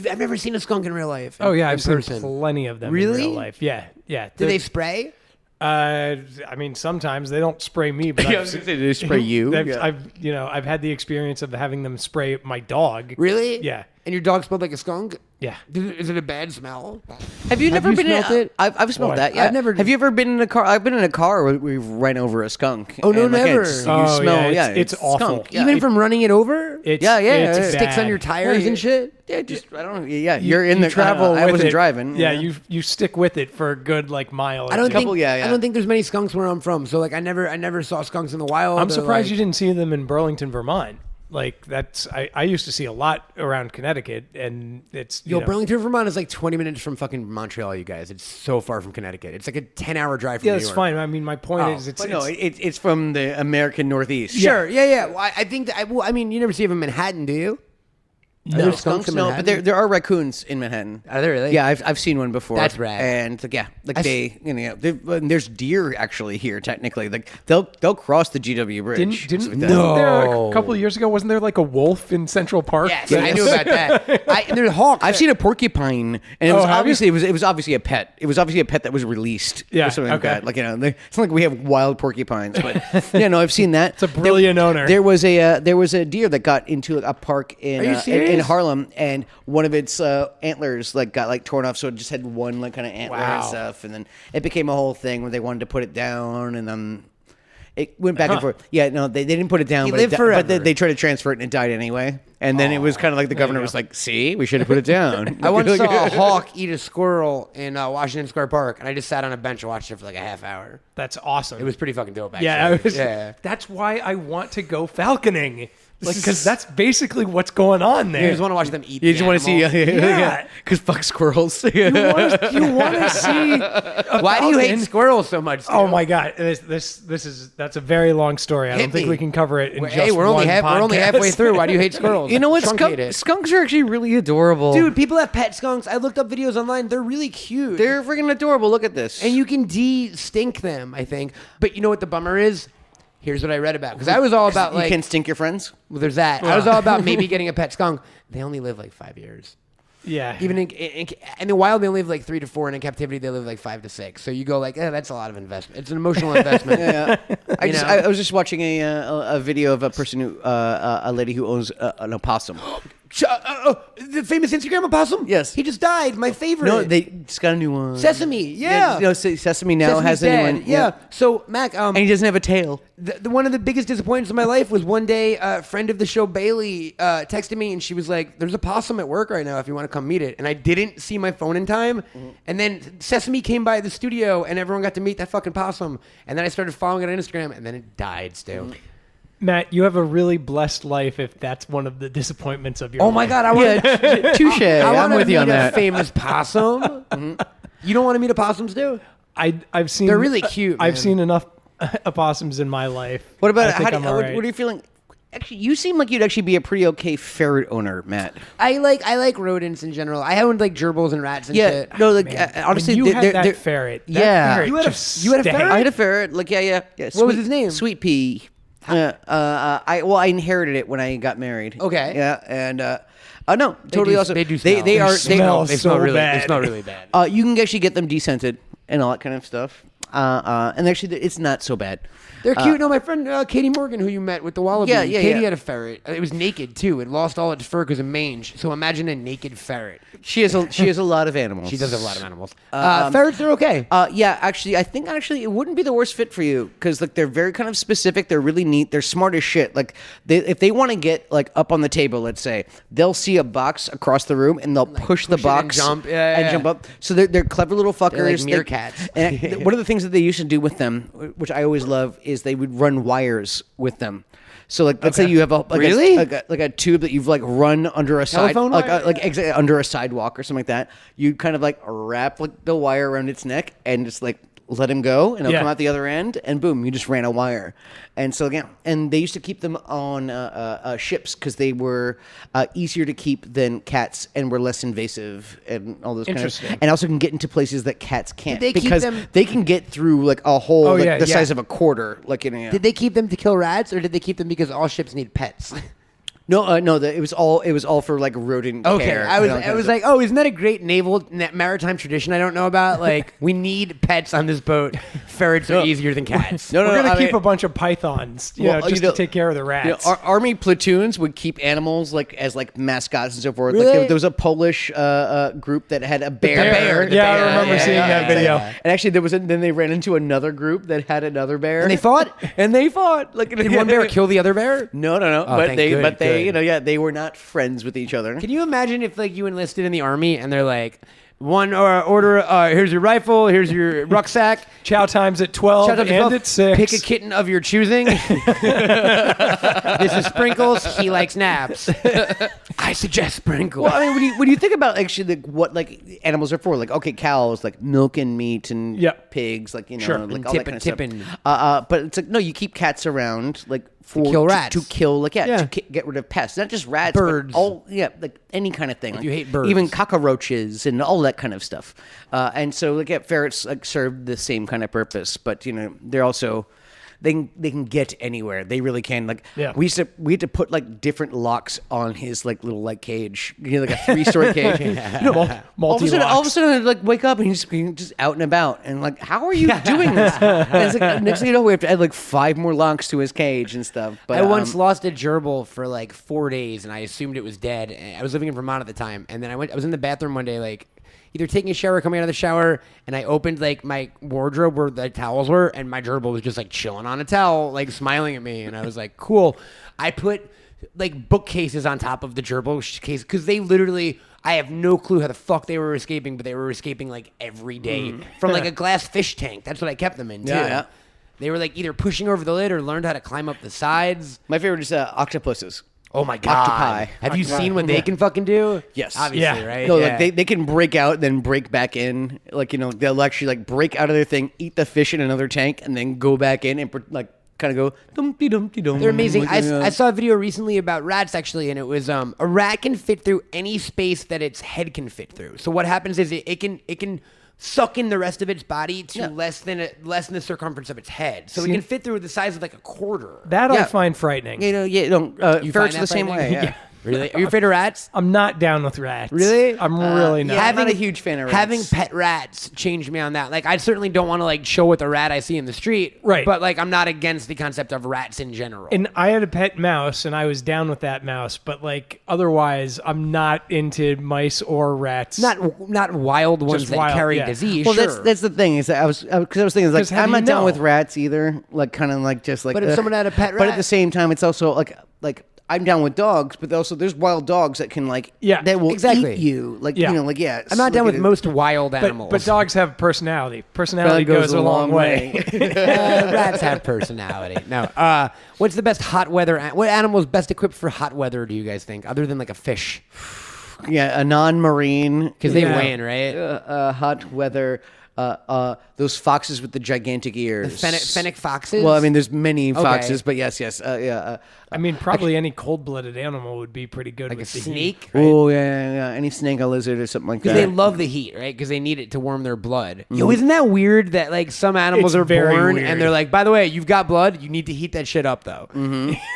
Speaker 2: I've never seen a skunk in real life.
Speaker 3: Oh, yeah.
Speaker 2: in
Speaker 3: I've seen
Speaker 2: person.
Speaker 3: plenty of them
Speaker 2: Really?
Speaker 3: in real life. Yeah.
Speaker 2: Do they spray?
Speaker 3: I mean, sometimes they don't spray me, but
Speaker 4: They spray you.
Speaker 3: I've had the experience of having them spray my dog.
Speaker 2: Really?
Speaker 3: Yeah.
Speaker 2: And your dog smelled like a skunk?
Speaker 3: Yeah.
Speaker 2: Is it a bad smell?
Speaker 4: Have you never been
Speaker 2: smelled it?
Speaker 4: I've smelled
Speaker 3: Oh,
Speaker 4: that. Yeah.
Speaker 2: I've never-
Speaker 4: Have you ever been in a car? I've been in a car where we've ran over a skunk.
Speaker 2: Oh, no,
Speaker 4: and, like,
Speaker 2: never.
Speaker 4: You
Speaker 3: Oh,
Speaker 4: smell.
Speaker 3: yeah, it's awful.
Speaker 4: skunk. Yeah,
Speaker 2: Even
Speaker 4: it-
Speaker 2: from running it over?
Speaker 3: It's,
Speaker 4: Yeah,
Speaker 3: it's
Speaker 4: it
Speaker 2: Sticks on
Speaker 3: bad.
Speaker 2: your tires and shit?
Speaker 4: Yeah, just I don't know. Yeah, you're in the
Speaker 3: travel.
Speaker 4: I
Speaker 3: with
Speaker 4: wasn't
Speaker 3: it.
Speaker 4: driving.
Speaker 3: Yeah, you stick with it for a good like mile. Or
Speaker 2: I don't
Speaker 3: two.
Speaker 2: think.
Speaker 4: yeah.
Speaker 2: I don't think there's many skunks where I'm from. So like, I never saw skunks in the wild.
Speaker 3: I'm
Speaker 2: or,
Speaker 3: surprised
Speaker 2: like-
Speaker 3: you didn't see them in Burlington, Vermont. Like that's I used to see a lot around Connecticut, and it's
Speaker 2: Yo, Burlington, Vermont is like 20 minutes from fucking Montreal, you guys. It's so far from Connecticut. It's like a 10-hour drive from
Speaker 3: Yeah,
Speaker 2: New
Speaker 3: it's
Speaker 2: York.
Speaker 3: fine. I mean, my point is, it's
Speaker 4: But no, it's from the American Northeast.
Speaker 2: Sure, yeah. Well, I think that, I mean, you never see them in Manhattan, do you? Are there skunks in
Speaker 4: No,
Speaker 2: Manhattan?
Speaker 4: but there are raccoons in Manhattan.
Speaker 2: Are there really?
Speaker 4: Yeah, I've seen one before.
Speaker 2: That's rad.
Speaker 4: And and there's deer actually here technically. Like they'll cross the GW Bridge.
Speaker 3: didn't
Speaker 2: No.
Speaker 3: there a couple of years ago? Wasn't there like a wolf in Central Park?
Speaker 2: Yes, I knew about that. There's hawks.
Speaker 4: I've seen a porcupine, and it was
Speaker 3: have you?
Speaker 4: obviously it was obviously a pet. It was obviously a pet that was released.
Speaker 3: Yeah,
Speaker 4: or something like
Speaker 3: okay.
Speaker 4: that. Like it's not like we have wild porcupines, but yeah, no, I've seen that. It's
Speaker 3: a brilliant owner.
Speaker 4: There was a deer that got into a park in
Speaker 2: Are you serious?
Speaker 4: in Harlem, and one of its antlers like got like torn off, so it just had one like kind of antler and stuff, and then it became a whole thing where they wanted to put it down, and then it went back and forth. Yeah, no, they didn't put it down, but they tried to transfer it, and it died anyway. And then it was kind of like the governor was like, "See, we should have put it down."
Speaker 2: I once saw a hawk eat a squirrel in Washington Square Park, and I just sat on a bench and watched it for like a half hour.
Speaker 3: That's awesome.
Speaker 2: It was pretty fucking dope, actually.
Speaker 3: Yeah, that's why I want to go falconing. Because that's basically what's going on there.
Speaker 2: You just want to watch them eat.
Speaker 4: You just want to see, because fuck squirrels.
Speaker 3: You want to see.
Speaker 2: Why do you hate squirrels so much? Dude?
Speaker 3: Oh my god, that's a very long story. I don't think we can cover it in just
Speaker 2: hey, we're only
Speaker 3: one
Speaker 2: halfway through. Why do you hate squirrels?
Speaker 4: You know what?
Speaker 2: Truncate
Speaker 4: Skunks are actually really adorable.
Speaker 2: Dude, people have pet skunks. I looked up videos online. They're really cute.
Speaker 4: They're freaking adorable. Look at this.
Speaker 2: And you can de-stink them, I think. But you know what the bummer is? Here's what I read about. Because I was all about, like...
Speaker 4: You can stink your friends?
Speaker 2: Well, there's that. I was all about maybe getting a pet skunk. They only live like 5 years.
Speaker 3: Yeah.
Speaker 2: Even in the wild, they only live like 3 to 4, and in captivity, they live like 5 to 6. So you go like, that's a lot of investment. It's an emotional investment.
Speaker 4: Yeah. I was just watching a video of a person who, a lady who owns an opossum.
Speaker 2: The famous Instagram opossum?
Speaker 4: Yes.
Speaker 2: He just died. My favorite.
Speaker 4: No, they just got a new one.
Speaker 2: Sesame. Yeah.
Speaker 4: Sesame now
Speaker 2: Sesame's
Speaker 4: has a new one.
Speaker 2: Yeah. So, Mac,
Speaker 4: and he doesn't have a tail.
Speaker 2: One of the biggest disappointments of my life was one day a friend of the show, Bailey, texted me, and she was like, there's a possum at work right now if you want to come meet it. And I didn't see my phone in time. Mm-hmm. And then Sesame came by the studio, and everyone got to meet that fucking possum. And then I started following it on Instagram, and then it died still.
Speaker 4: Mm-hmm.
Speaker 3: Matt, you have a really blessed life if that's one of the disappointments of your life.
Speaker 2: Oh my God, I want to
Speaker 4: touche. I'm with you on that.
Speaker 2: A famous possum. Mm-hmm. You don't want to meet opossums, too?
Speaker 3: I've seen.
Speaker 2: They're really cute.
Speaker 3: I've seen enough opossums in my life.
Speaker 4: What about
Speaker 3: what
Speaker 4: are you feeling? Actually, you seem like you'd actually be a pretty okay ferret owner, Matt.
Speaker 2: I like rodents in general. I owned like gerbils and rats and shit.
Speaker 4: No, like honestly,
Speaker 3: when you had that ferret.
Speaker 4: Yeah,
Speaker 3: ferret
Speaker 2: you had a ferret.
Speaker 4: I had a ferret. Like yeah.
Speaker 2: What was his name?
Speaker 4: Sweet Pea. I inherited it when I got married.
Speaker 2: Okay.
Speaker 4: Yeah, and no, totally awesome.
Speaker 2: They do smell. They
Speaker 3: smell
Speaker 2: really
Speaker 3: bad.
Speaker 2: They smell really bad.
Speaker 4: You can actually get them descented and all that kind of stuff. And actually, it's not so bad.
Speaker 2: They're cute. No, my friend Katie Morgan, who you met with the wallaby.
Speaker 4: Yeah.
Speaker 2: Katie had a ferret. It was naked too. It lost all its fur because of mange. So imagine a naked ferret.
Speaker 4: She has a lot of animals.
Speaker 2: She does have a lot of animals. Ferrets are okay.
Speaker 4: Yeah, actually, I think it wouldn't be the worst fit for you because like they're very kind of specific. They're really neat. They're smart as shit. Like if they want to get like up on the table, let's say they'll see a box across the room and they'll push the box
Speaker 2: and jump,
Speaker 4: and jump up. So they're clever little fuckers.
Speaker 2: They're like meerkats.
Speaker 4: And one of the things that they used to do with them, which I always love, is they would run wires with them. So like, let's say you have a tube that you've like run under a
Speaker 2: telephone wire?
Speaker 4: Under a sidewalk or something like that. You kind of like wrap like the wire around its neck and just like let him go, and it'll come out the other end, and boom, you just ran a wire. And so again, and they used to keep them on ships because they were easier to keep than cats and were less invasive and all those kind of. And also can get into places that cats can't because they can get through like a hole the size of a quarter. Like
Speaker 2: Did they keep them to kill rats, or did they keep them because all ships need pets?
Speaker 4: No, it was all for like rodent care.
Speaker 2: I was like, oh, isn't that a great maritime tradition I don't know about? Like, we need pets on this boat. Ferrets are easizer than cats.
Speaker 3: We're gonna keep a bunch of pythons, to take care of the rats.
Speaker 4: Army platoons would keep animals like as like mascots and so forth.
Speaker 2: Really?
Speaker 4: Like there was a Polish group that had a bear.
Speaker 3: I remember seeing that video.
Speaker 4: And actually, then they ran into another group that had another bear,
Speaker 2: and they fought.
Speaker 4: Like,
Speaker 2: did one bear kill the other bear?
Speaker 4: No.
Speaker 2: Oh,
Speaker 4: but they they were not friends with each other.
Speaker 2: Can you imagine if like you enlisted in the army and they're like, one order, here's your rifle, here's your rucksack.
Speaker 3: Chow time's at 12 and at 6.
Speaker 2: Pick a kitten of your choosing. This is Sprinkles. He likes naps. I suggest Sprinkles.
Speaker 4: Well, I mean, when you think about actually like, what like animals are for, like okay, cows like milk and meat, and pigs like like all that kind of stuff. But it's like no, you keep cats around like for
Speaker 2: to kill rats,
Speaker 4: to kill to get rid of pests, not just rats,
Speaker 2: birds,
Speaker 4: but like any kind of thing.
Speaker 2: Like, you hate birds,
Speaker 4: even cockroaches and all that kind of stuff. And so ferrets like serve the same kind of purpose, but they're also they can get anywhere. They really can. Like
Speaker 3: Yeah.
Speaker 4: we had to put like different locks on his like little like cage. Like a 3-story cage. All of a sudden, I'd like wake up and he's just out and about. And like, how are you doing this? And it's like, next thing you know, we have to add like 5 more locks to his cage and stuff. But
Speaker 2: I once lost a gerbil for like 4 days, and I assumed it was dead. And I was living in Vermont at the time, and then I was in the bathroom one day, like either taking a shower, coming out of the shower, and I opened like my wardrobe where the towels were, and my gerbil was just like chilling on a towel, like smiling at me, and I was like, cool. I put like bookcases on top of the gerbil case because they literally. I have no clue how the fuck they were escaping, but they were escaping like every day from like a glass fish tank. That's what I kept them in too.
Speaker 4: Yeah.
Speaker 2: They were like either pushing over the lid or learned how to climb up the sides.
Speaker 4: my favorite is octopuses.
Speaker 2: Oh my god!
Speaker 4: Octopi.
Speaker 2: Have you seen what they can fucking do?
Speaker 4: Yes.
Speaker 2: Obviously,
Speaker 3: Yeah.
Speaker 2: right?
Speaker 4: No,
Speaker 2: Yeah.
Speaker 4: like they can break out, then break back in. Like they'll actually like break out of their thing, eat the fish in another tank, and then go back in and like kind of go dumpty dumpty dum.
Speaker 2: They're amazing.
Speaker 4: Like,
Speaker 2: I saw a video recently about rats actually, and it was a rat can fit through any space that its head can fit through. So what happens is it can suck in the rest of its body to less than the circumference of its head. So it can fit through the size of like a quarter.
Speaker 3: That I
Speaker 4: Yeah.
Speaker 3: find frightening.
Speaker 2: You
Speaker 3: ferrets
Speaker 2: find
Speaker 3: are
Speaker 2: that
Speaker 3: the same
Speaker 2: frightening?
Speaker 3: way. Yeah.
Speaker 2: Really? Are you afraid of rats?
Speaker 3: I'm not down with rats.
Speaker 2: Really?
Speaker 3: I'm really not.
Speaker 4: Yeah, I'm not a huge fan of rats.
Speaker 2: Having pet rats changed me on that. Like, I certainly don't want to like show with a rat I see in the street.
Speaker 3: Right.
Speaker 2: But like, I'm not against the concept of rats in general.
Speaker 3: And I had a pet mouse, and I was down with that mouse. But like, otherwise, I'm not into mice or rats.
Speaker 2: not wild ones
Speaker 3: Just
Speaker 2: that
Speaker 3: wild,
Speaker 2: carry
Speaker 3: yeah.
Speaker 2: disease.
Speaker 4: Well,
Speaker 2: sure.
Speaker 4: that's the thing is that I was thinking like
Speaker 3: 'Cause how
Speaker 4: I'm
Speaker 3: do you
Speaker 4: not down
Speaker 3: know?
Speaker 4: with rats either. Like kind of like just like.
Speaker 2: But if someone had a pet
Speaker 4: But at
Speaker 2: rat-
Speaker 4: the same time, it's also like I'm down with dogs, but also there's wild dogs that can like that will
Speaker 2: exactly.
Speaker 4: eat you. Like
Speaker 3: Yeah.
Speaker 4: I'm
Speaker 2: I'm not down with most wild animals.
Speaker 3: But dogs have personality. Personality
Speaker 4: Goes
Speaker 3: goes a long way.
Speaker 2: Rats have personality. No. What's the best hot weather? What animal is best equipped for hot weather? Do you guys think, other than like a fish?
Speaker 4: Yeah, a non-marine
Speaker 2: Because they
Speaker 3: Yeah.
Speaker 2: win, right?
Speaker 4: hot weather. Those foxes with the gigantic ears.
Speaker 2: Fennec foxes.
Speaker 4: Well, I mean, there's many foxes, but yes.
Speaker 3: I mean, probably any cold-blooded animal would be pretty good
Speaker 2: like a
Speaker 3: with the
Speaker 2: snake.
Speaker 3: heat, right?
Speaker 4: Oh yeah. Any snake, a lizard, or something like that.
Speaker 2: Because they love the heat, right? Because they need it to warm their blood. Yo, isn't that weird that like some animals
Speaker 3: It's
Speaker 2: are
Speaker 3: very
Speaker 2: born
Speaker 3: weird.
Speaker 2: and they're like, by the way, you've got blood, you need to heat that shit up though,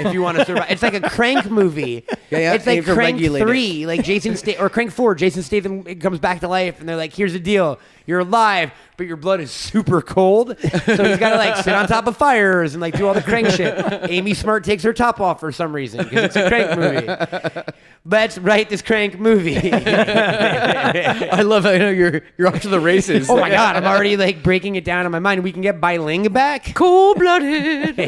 Speaker 2: if you want to survive. It's like a Crank movie.
Speaker 4: Yeah,
Speaker 2: It's
Speaker 4: you
Speaker 2: like
Speaker 4: have to
Speaker 2: Crank
Speaker 4: regulate it.
Speaker 2: 3, like or Crank 4. Jason Statham comes back to life, and they're like, here's the deal: you're alive, but your blood is super cold, so he's got to like sit on top of fires and like do all the Crank shit. Amy Smart takes her top off for some reason because it's a Crank movie. Let's write this Crank movie.
Speaker 4: I love how you're off to the races.
Speaker 2: Oh my god, I'm already like breaking it down in my mind. We can get Biling back.
Speaker 4: Cold-blooded.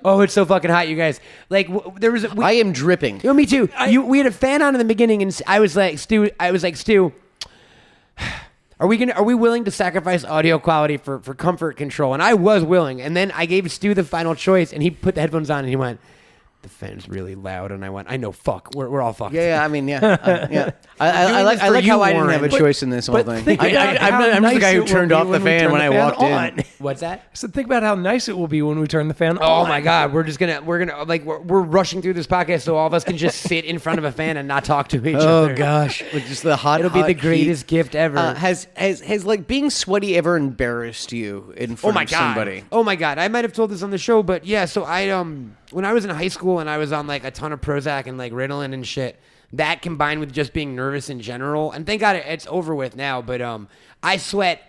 Speaker 2: Oh, it's so fucking hot, you guys. Like there was.
Speaker 4: I am dripping.
Speaker 2: Yo, me too. We had a fan on in the beginning, and I was like, Stu. Are we willing to sacrifice audio quality for comfort control? And I was willing. And then I gave Stu the final choice, and he put the headphones on, and he went, "The fan's really loud." And I went, "I know, fuck. We're all fucked."
Speaker 4: Yeah. I mean, yeah. I like
Speaker 2: this for you,
Speaker 4: how I didn't have a
Speaker 2: Warren.
Speaker 4: choice in this whole thing.
Speaker 3: think about how
Speaker 4: I'm just the
Speaker 3: nice
Speaker 4: guy who
Speaker 3: it will
Speaker 4: turned
Speaker 3: be
Speaker 4: off the
Speaker 3: when we
Speaker 4: fan
Speaker 3: turn
Speaker 4: when
Speaker 3: the
Speaker 4: I
Speaker 3: fan
Speaker 4: walked
Speaker 3: on.
Speaker 4: in.
Speaker 2: What's that?
Speaker 3: So think about how nice it will be when we turn the fan on.
Speaker 2: Oh my god, we're rushing through this podcast so all of us can just sit in front of a fan and not talk to each other.
Speaker 4: Oh gosh, like just the hot.
Speaker 2: It'll be the greatest gift ever.
Speaker 4: Has like being sweaty ever embarrassed you in front of somebody?
Speaker 2: Oh my god! I might have told this on the show, but yeah. So I when I was in high school and I was on like a ton of Prozac and like Ritalin and shit, that combined with just being nervous in general, and thank God it's over with now. But I sweat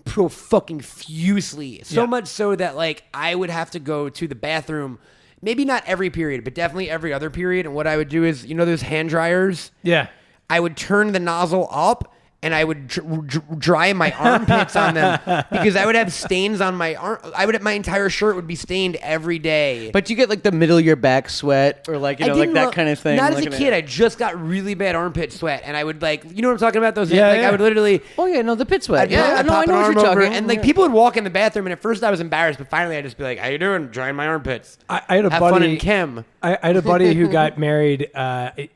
Speaker 2: profusely, so much so that like I would have to go to the bathroom. Maybe not every period, but definitely every other period. And what I would do is, those hand dryers.
Speaker 3: Yeah.
Speaker 2: I would turn the nozzle up and I would dry my armpits on them because I would have stains on my arm. My entire shirt would be stained every day.
Speaker 4: But you get like the middle of your back sweat or like like that kind of thing.
Speaker 2: Not as
Speaker 4: like
Speaker 2: a kid. I just got really bad armpit sweat, and I would like, you know what I'm talking about? Those,
Speaker 3: Yeah,
Speaker 2: like
Speaker 3: yeah.
Speaker 2: I would literally.
Speaker 4: Oh yeah, no, the pit sweat.
Speaker 2: I'd
Speaker 4: Yeah, no, I
Speaker 2: pop
Speaker 4: know
Speaker 2: an
Speaker 4: what
Speaker 2: arm
Speaker 4: you're
Speaker 2: over,
Speaker 4: talking.
Speaker 2: and like people would walk in the bathroom, and at first I was embarrassed, but finally I'd just be like, "How you doing? Drying my armpits."
Speaker 3: I had a
Speaker 2: Have
Speaker 3: buddy.
Speaker 2: fun in chem.
Speaker 3: I had a buddy who got married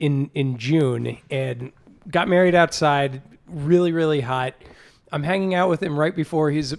Speaker 3: in June and got married outside, really, really hot. I'm hanging out with him right before he's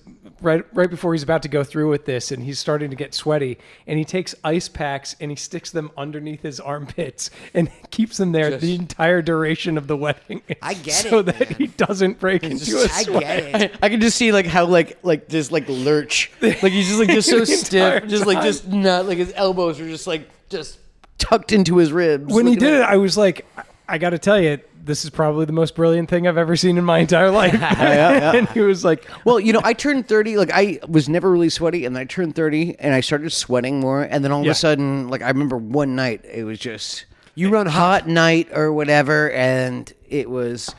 Speaker 3: right before he's about to go through with this, and he's starting to get sweaty, and he takes ice packs and he sticks them underneath his armpits and keeps them there the entire duration of the wedding.
Speaker 2: I get
Speaker 3: so
Speaker 2: it,
Speaker 3: that
Speaker 2: man.
Speaker 3: he doesn't break into a
Speaker 2: I
Speaker 3: sweat.
Speaker 2: get it.
Speaker 4: I can just see like how like just like lurch, like he's just so stiff, just like just not like his elbows are just tucked into his ribs.
Speaker 3: When he
Speaker 4: looking
Speaker 3: did
Speaker 4: at-
Speaker 3: it, I was like, I got to tell you, this is probably the most brilliant thing I've ever seen in my entire life. And he was like,
Speaker 4: Well, I turned 30. Like I was never really sweaty, and I turned 30, and I started sweating more. And then all of
Speaker 3: Yeah.
Speaker 4: a sudden, like I remember one night, it was just you run hot night or whatever, and it was,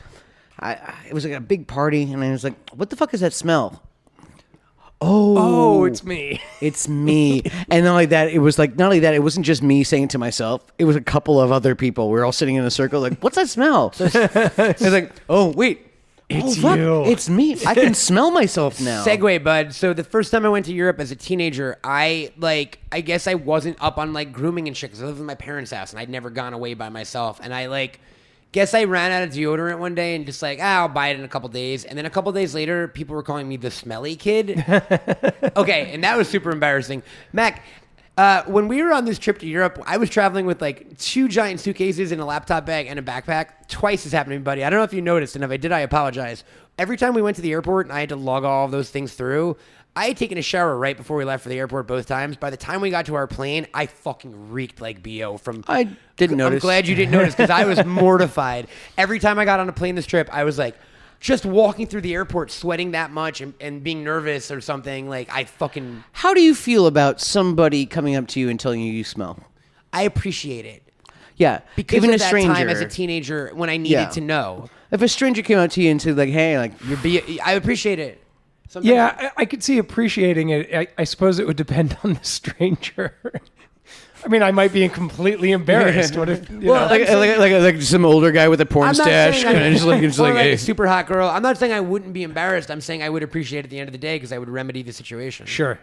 Speaker 4: it was like a big party, and I was like, what the fuck is that smell?
Speaker 3: oh, it's me.
Speaker 4: It's me. And not only that, it wasn't just me saying it to myself. It was a couple of other people. We were all sitting in a circle like, what's that smell? It's like, oh, wait.
Speaker 3: It's
Speaker 4: fuck,
Speaker 3: you.
Speaker 4: It's me. I can smell myself now.
Speaker 2: Segue, bud. So the first time I went to Europe as a teenager, I guess I wasn't up on like grooming and shit because I lived in my parents' house and I'd never gone away by myself. And I guess I ran out of deodorant one day and just I'll buy it in a couple days. And then a couple days later, people were calling me the smelly kid. Okay, and that was super embarrassing. Mac, when we were on this trip to Europe, I was traveling with like 2 giant suitcases and a laptop bag and a backpack. Twice has happened to me, buddy. I don't know if you noticed, and if I did, I apologize. Every time we went to the airport and I had to lug all of those things through, I had taken a shower right before we left for the airport both times. By the time we got to our plane, I fucking reeked like BO from...
Speaker 4: I didn't notice.
Speaker 2: I'm glad you didn't notice because I was mortified. Every time I got on a plane this trip, I was like, just walking through the airport sweating that much and being nervous or something. Like, I fucking...
Speaker 4: How do you feel about somebody coming up to you and telling you you smell?
Speaker 2: I appreciate it.
Speaker 4: Yeah.
Speaker 2: Because
Speaker 4: even
Speaker 2: of
Speaker 4: a
Speaker 2: that
Speaker 4: stranger.
Speaker 2: time as a teenager when I needed
Speaker 4: Yeah.
Speaker 2: to know.
Speaker 4: If a stranger came up to you and said like, hey, like,
Speaker 2: I appreciate it. Sometimes
Speaker 3: Yeah, I could see appreciating it. I suppose it would depend on the stranger. I mean, I might be completely embarrassed. What if, you know?
Speaker 4: like some older guy with a porn
Speaker 2: I'm not
Speaker 4: stash,
Speaker 2: saying
Speaker 4: kind of just like,
Speaker 2: or
Speaker 4: hey.
Speaker 2: a super hot girl. I'm not saying I wouldn't be embarrassed. I'm saying I would appreciate it at the end of the day because I would remedy the situation.
Speaker 3: Sure.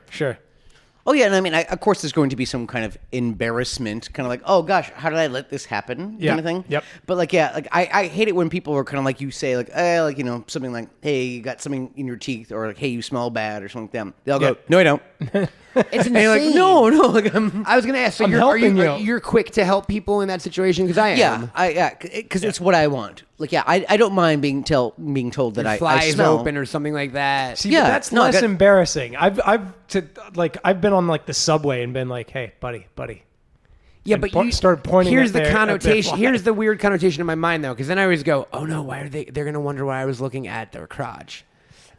Speaker 4: Oh yeah, and I mean, of course, there's going to be some kind of embarrassment, kind of like, oh gosh, how did I let this happen,
Speaker 3: Yeah.
Speaker 4: kind of thing.
Speaker 3: Yep.
Speaker 4: But like, yeah, like I hate it when people are kind of like you say, like, like something like, hey, you got something in your teeth, or like, hey, you smell bad, or something like that. They'll go, no, I don't.
Speaker 2: It's insane.
Speaker 4: And you're like, no, like
Speaker 2: I was gonna ask. So
Speaker 3: I'm
Speaker 2: are
Speaker 3: helping you.
Speaker 2: you're quick to help people in that situation because I am.
Speaker 4: because it's what I want. Like, yeah, I don't mind being told that I
Speaker 2: Flies
Speaker 4: smell.
Speaker 2: open or something like that.
Speaker 3: See,
Speaker 4: Yeah,
Speaker 3: but that's
Speaker 4: no, I
Speaker 3: less
Speaker 4: got-
Speaker 3: embarrassing. I've been on like the subway and been like, hey, buddy.
Speaker 2: Yeah,
Speaker 3: and
Speaker 2: but
Speaker 3: you started pointing.
Speaker 2: Here's
Speaker 3: at
Speaker 2: the
Speaker 3: their- at their
Speaker 2: connotation.
Speaker 3: fly.
Speaker 2: Here's the weird connotation in my mind though, because then I always go, "Oh no, why are they? They're gonna wonder why I was looking at their crotch."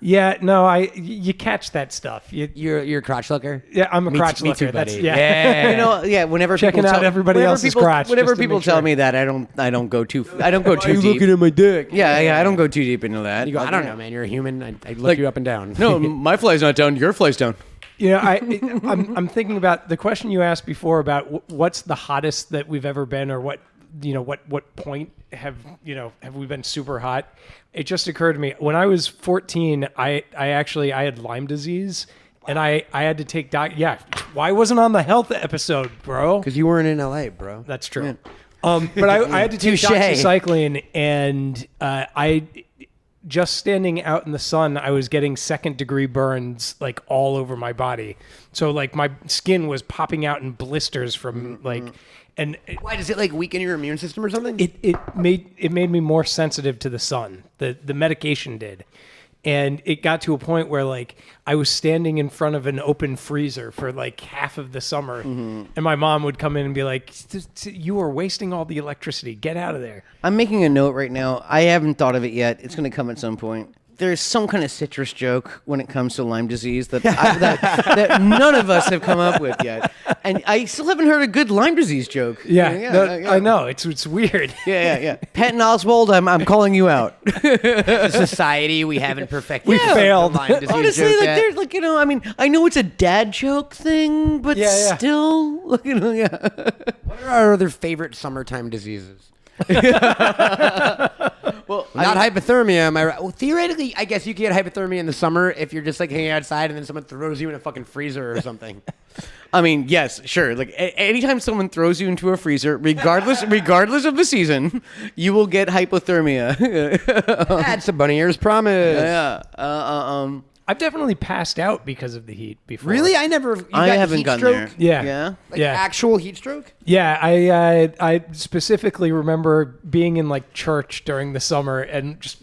Speaker 3: Yeah, no, you catch that stuff.
Speaker 2: You're a crotch looker.
Speaker 3: Yeah, I'm a crotch
Speaker 2: me
Speaker 3: looker.
Speaker 2: too, buddy.
Speaker 3: That's, yeah.
Speaker 4: Whenever
Speaker 3: Checking
Speaker 4: people
Speaker 3: out
Speaker 4: tell,
Speaker 3: everybody
Speaker 4: whenever
Speaker 3: else's
Speaker 4: people,
Speaker 3: crotch
Speaker 4: Whenever
Speaker 3: just to
Speaker 4: people
Speaker 3: make
Speaker 4: tell
Speaker 3: sure.
Speaker 4: me that, I don't go too deep.
Speaker 2: at my dick?
Speaker 4: Yeah, I don't go too deep into that.
Speaker 2: You go, I don't know, man. You're a human. I look you up and down.
Speaker 4: No, my fly's not down. Your fly's down.
Speaker 3: You know, I'm thinking about the question you asked before about what's the hottest that we've ever been, or what point have we been super hot? It just occurred to me when I was 14, I had Lyme disease, and I had to take why wasn't on the health episode, bro?
Speaker 2: Because you weren't in LA, bro.
Speaker 3: That's true. But I had to take
Speaker 2: Touche.
Speaker 3: doxycycline, and I just standing out in the sun, I was getting 2nd-degree burns like all over my body. So like my skin was popping out in blisters from and
Speaker 2: Why does it like weaken your immune system or something?
Speaker 3: it made me more sensitive to the sun. The medication did. And it got to a point where like I was standing in front of an open freezer for like half of the summer, and my mom would come in and be like, "You are wasting all the electricity. Get out of there."
Speaker 4: I'm making a note right now. I haven't thought of it yet. It's going to come at some point. There's some kind of citrus joke when it comes to Lyme disease that that none of us have come up with yet, and I still haven't heard a good Lyme disease joke.
Speaker 3: Yeah. I know it's weird.
Speaker 4: Yeah. Patton Oswald, I'm calling you out.
Speaker 2: Society, we haven't perfected.
Speaker 3: We
Speaker 2: the
Speaker 3: failed.
Speaker 2: Lyme disease
Speaker 4: Honestly,
Speaker 2: joke
Speaker 4: like
Speaker 2: yet.
Speaker 4: there's like I mean, I know it's a dad joke thing, but
Speaker 3: Yeah.
Speaker 4: still,
Speaker 2: What are our other favorite summertime diseases?
Speaker 4: Well,
Speaker 2: Not hypothermia, am I right? Well, theoretically, I guess you get hypothermia in the summer if you're just like hanging outside and then someone throws you in a fucking freezer or something.
Speaker 4: I mean, yes, sure. Like anytime someone throws you into a freezer, regardless of the season, you will get hypothermia.
Speaker 2: That's a bunny ears promise.
Speaker 4: Yeah.
Speaker 3: I've definitely passed out because of the heat before.
Speaker 2: Really? I never.
Speaker 4: I haven't
Speaker 2: heat
Speaker 4: gone
Speaker 2: stroke?
Speaker 4: there.
Speaker 3: Yeah.
Speaker 4: Yeah.
Speaker 2: Like
Speaker 3: Yeah.
Speaker 2: actual heat stroke?
Speaker 3: Yeah, I specifically remember being in like church during the summer and just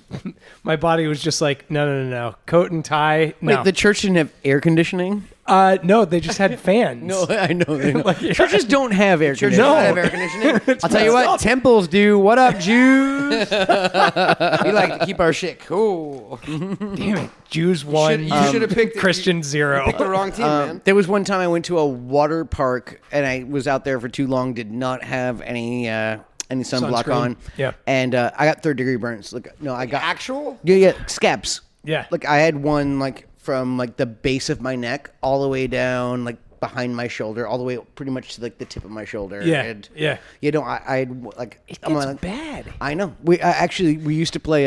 Speaker 3: my body was just like, no, coat and tie. No,
Speaker 4: Wait, the church didn't have air conditioning?
Speaker 3: no, they just had fans.
Speaker 4: No, I know. They don't.
Speaker 3: Like,
Speaker 4: Churches don't have air
Speaker 2: Churches
Speaker 4: conditioning.
Speaker 2: don't have air conditioning. I'll tell you what, temples do. What up, Jews? We like to keep our shit cool.
Speaker 3: Damn it, Jews won.
Speaker 2: You should have picked
Speaker 3: Christian zero.
Speaker 2: Picked the wrong team, man.
Speaker 4: There was one time I went to a water park and I was out there for too long. Did not have any sunblock
Speaker 3: Sunscreen.
Speaker 4: on.
Speaker 3: Yeah.
Speaker 4: And I got 3rd-degree burns. Like no, I got
Speaker 2: Actual?
Speaker 4: yeah scabs.
Speaker 3: Yeah.
Speaker 4: Like I had one like from like the base of my neck all the way down like behind my shoulder, all the way pretty much to like the tip of my shoulder.
Speaker 3: Yeah,
Speaker 4: And,
Speaker 3: yeah.
Speaker 4: You know, I had like I'm
Speaker 3: It's
Speaker 4: like,
Speaker 3: bad.
Speaker 4: I know. We used to play.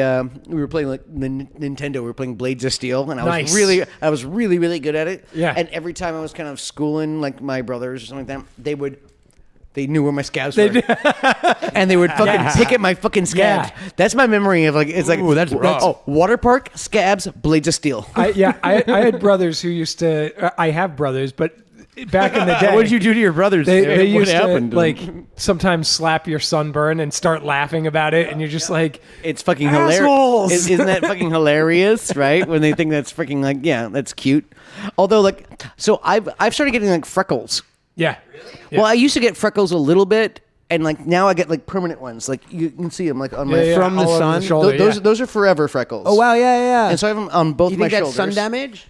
Speaker 4: We were playing like Nintendo. We were playing Blades of Steel, and I
Speaker 3: Nice.
Speaker 4: was really good at it.
Speaker 3: Yeah.
Speaker 4: And every time I was kind of schooling like my brothers or something like that, they knew where my scabs were, and they would fucking pick at my fucking scabs.
Speaker 3: Yeah.
Speaker 4: That's my memory of like it's like
Speaker 2: Ooh, that's rough.
Speaker 4: oh, water park scabs, Blades of Steel.
Speaker 3: I had brothers who used to. I have brothers, but back in the day,
Speaker 2: What did you do to your brothers?
Speaker 3: They
Speaker 4: What
Speaker 3: used
Speaker 4: happened
Speaker 3: to
Speaker 4: to
Speaker 3: like sometimes slap your sunburn and start laughing about it, and you're just like,
Speaker 4: It's fucking
Speaker 3: Assholes!
Speaker 4: hilarious. Isn't that fucking hilarious, right? When they think that's freaking like, yeah, that's cute. Although, like, so I've started getting like freckles.
Speaker 3: yeah.
Speaker 4: Well, I used to get freckles a little bit, and like now I get like permanent ones. Like you can see them like on my
Speaker 3: Yeah,
Speaker 2: From the
Speaker 3: all over
Speaker 2: sun?
Speaker 3: shoulder,
Speaker 4: Those are forever freckles.
Speaker 2: Oh, wow, yeah.
Speaker 4: And so I have them on both
Speaker 2: you
Speaker 4: my
Speaker 2: think that's
Speaker 4: shoulders.
Speaker 2: sun damage?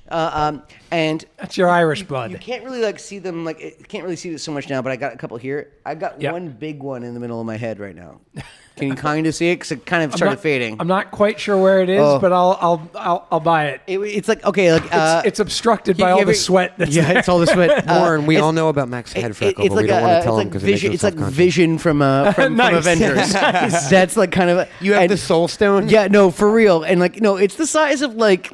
Speaker 4: And
Speaker 3: That's your Irish blood.
Speaker 4: you can't really like see them like you can't really see this so much now, but I got a couple here. I got
Speaker 3: Yep.
Speaker 4: one big one in the middle of my head right now. Can you kind of see it? Because it kind of started fading.
Speaker 3: I'm not quite sure where it is,
Speaker 4: Oh.
Speaker 3: but I'll buy it.
Speaker 4: It's like okay, like
Speaker 3: It's obstructed by
Speaker 4: you
Speaker 3: all
Speaker 4: ever-
Speaker 3: the sweat. That's
Speaker 4: yeah,
Speaker 3: there.
Speaker 4: it's all the sweat.
Speaker 2: Warren, we
Speaker 4: it's-
Speaker 2: all know about Mac's head freckle, but
Speaker 4: like
Speaker 2: we don't want to tell him
Speaker 4: it's
Speaker 2: because
Speaker 4: like vision. It's like Vision from
Speaker 3: Nice.
Speaker 4: Avengers. That's like kind of
Speaker 2: You have
Speaker 4: and-
Speaker 2: the soul stone?
Speaker 4: Yeah, no, for real. And like no, it's the size of like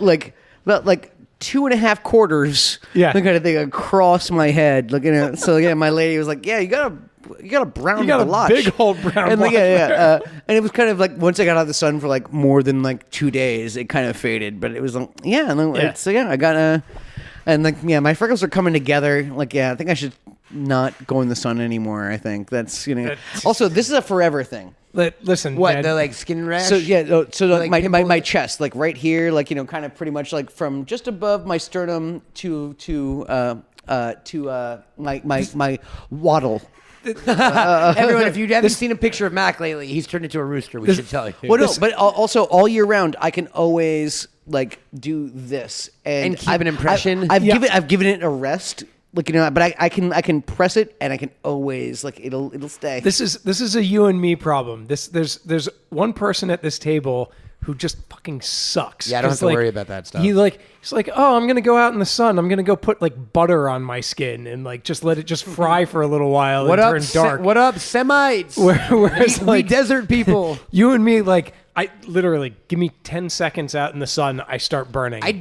Speaker 4: about like 2.5 quarters.
Speaker 3: Yeah.
Speaker 4: Kind of thing across my head. Looking at so yeah, my lady was like, yeah, you got a brown
Speaker 3: You got a
Speaker 4: blotch.
Speaker 3: big old brown
Speaker 4: and like,
Speaker 3: blotch.
Speaker 4: yeah. And it was kind of like once I got out of the sun for like more than like 2 days, it kind of faded. But it was like yeah, and then
Speaker 3: Yeah.
Speaker 4: so yeah, I got and like yeah, my freckles are coming together. Like yeah, I think I should not go in the sun anymore. I think that's
Speaker 3: That's-
Speaker 4: Also, this is a forever thing.
Speaker 3: Listen,
Speaker 2: What,
Speaker 3: man,
Speaker 2: the like skin rash?
Speaker 4: So yeah, so like
Speaker 2: Like
Speaker 4: my
Speaker 2: pimples?
Speaker 4: chest, like right here, like kind of pretty much like from just above my sternum to my waddle.
Speaker 2: Everyone, if you haven't seen a picture of Mac lately, he's turned into a rooster. We should tell you.
Speaker 4: Well, no, but also all year round, I can always like do this
Speaker 2: And keep an impression?
Speaker 4: I've
Speaker 3: Yeah.
Speaker 4: given it a rest, like but I can press it and I can always like it'll stay.
Speaker 3: this is a you and me problem. There's one person at this table who just fucking sucks.
Speaker 2: Yeah, I don't have
Speaker 3: 'Cause,
Speaker 2: to
Speaker 3: like,
Speaker 2: worry about that stuff.
Speaker 3: He's like, oh, I'm gonna go out in the sun. I'm gonna go put like butter on my skin and like just let it just fry for a little while
Speaker 2: What
Speaker 3: and
Speaker 2: up,
Speaker 3: turn dark.
Speaker 2: what up, Semites?
Speaker 3: Whereas
Speaker 2: we
Speaker 3: like
Speaker 2: desert people.
Speaker 3: you and me, like I literally give me 10 seconds out in the sun, I start burning.
Speaker 2: I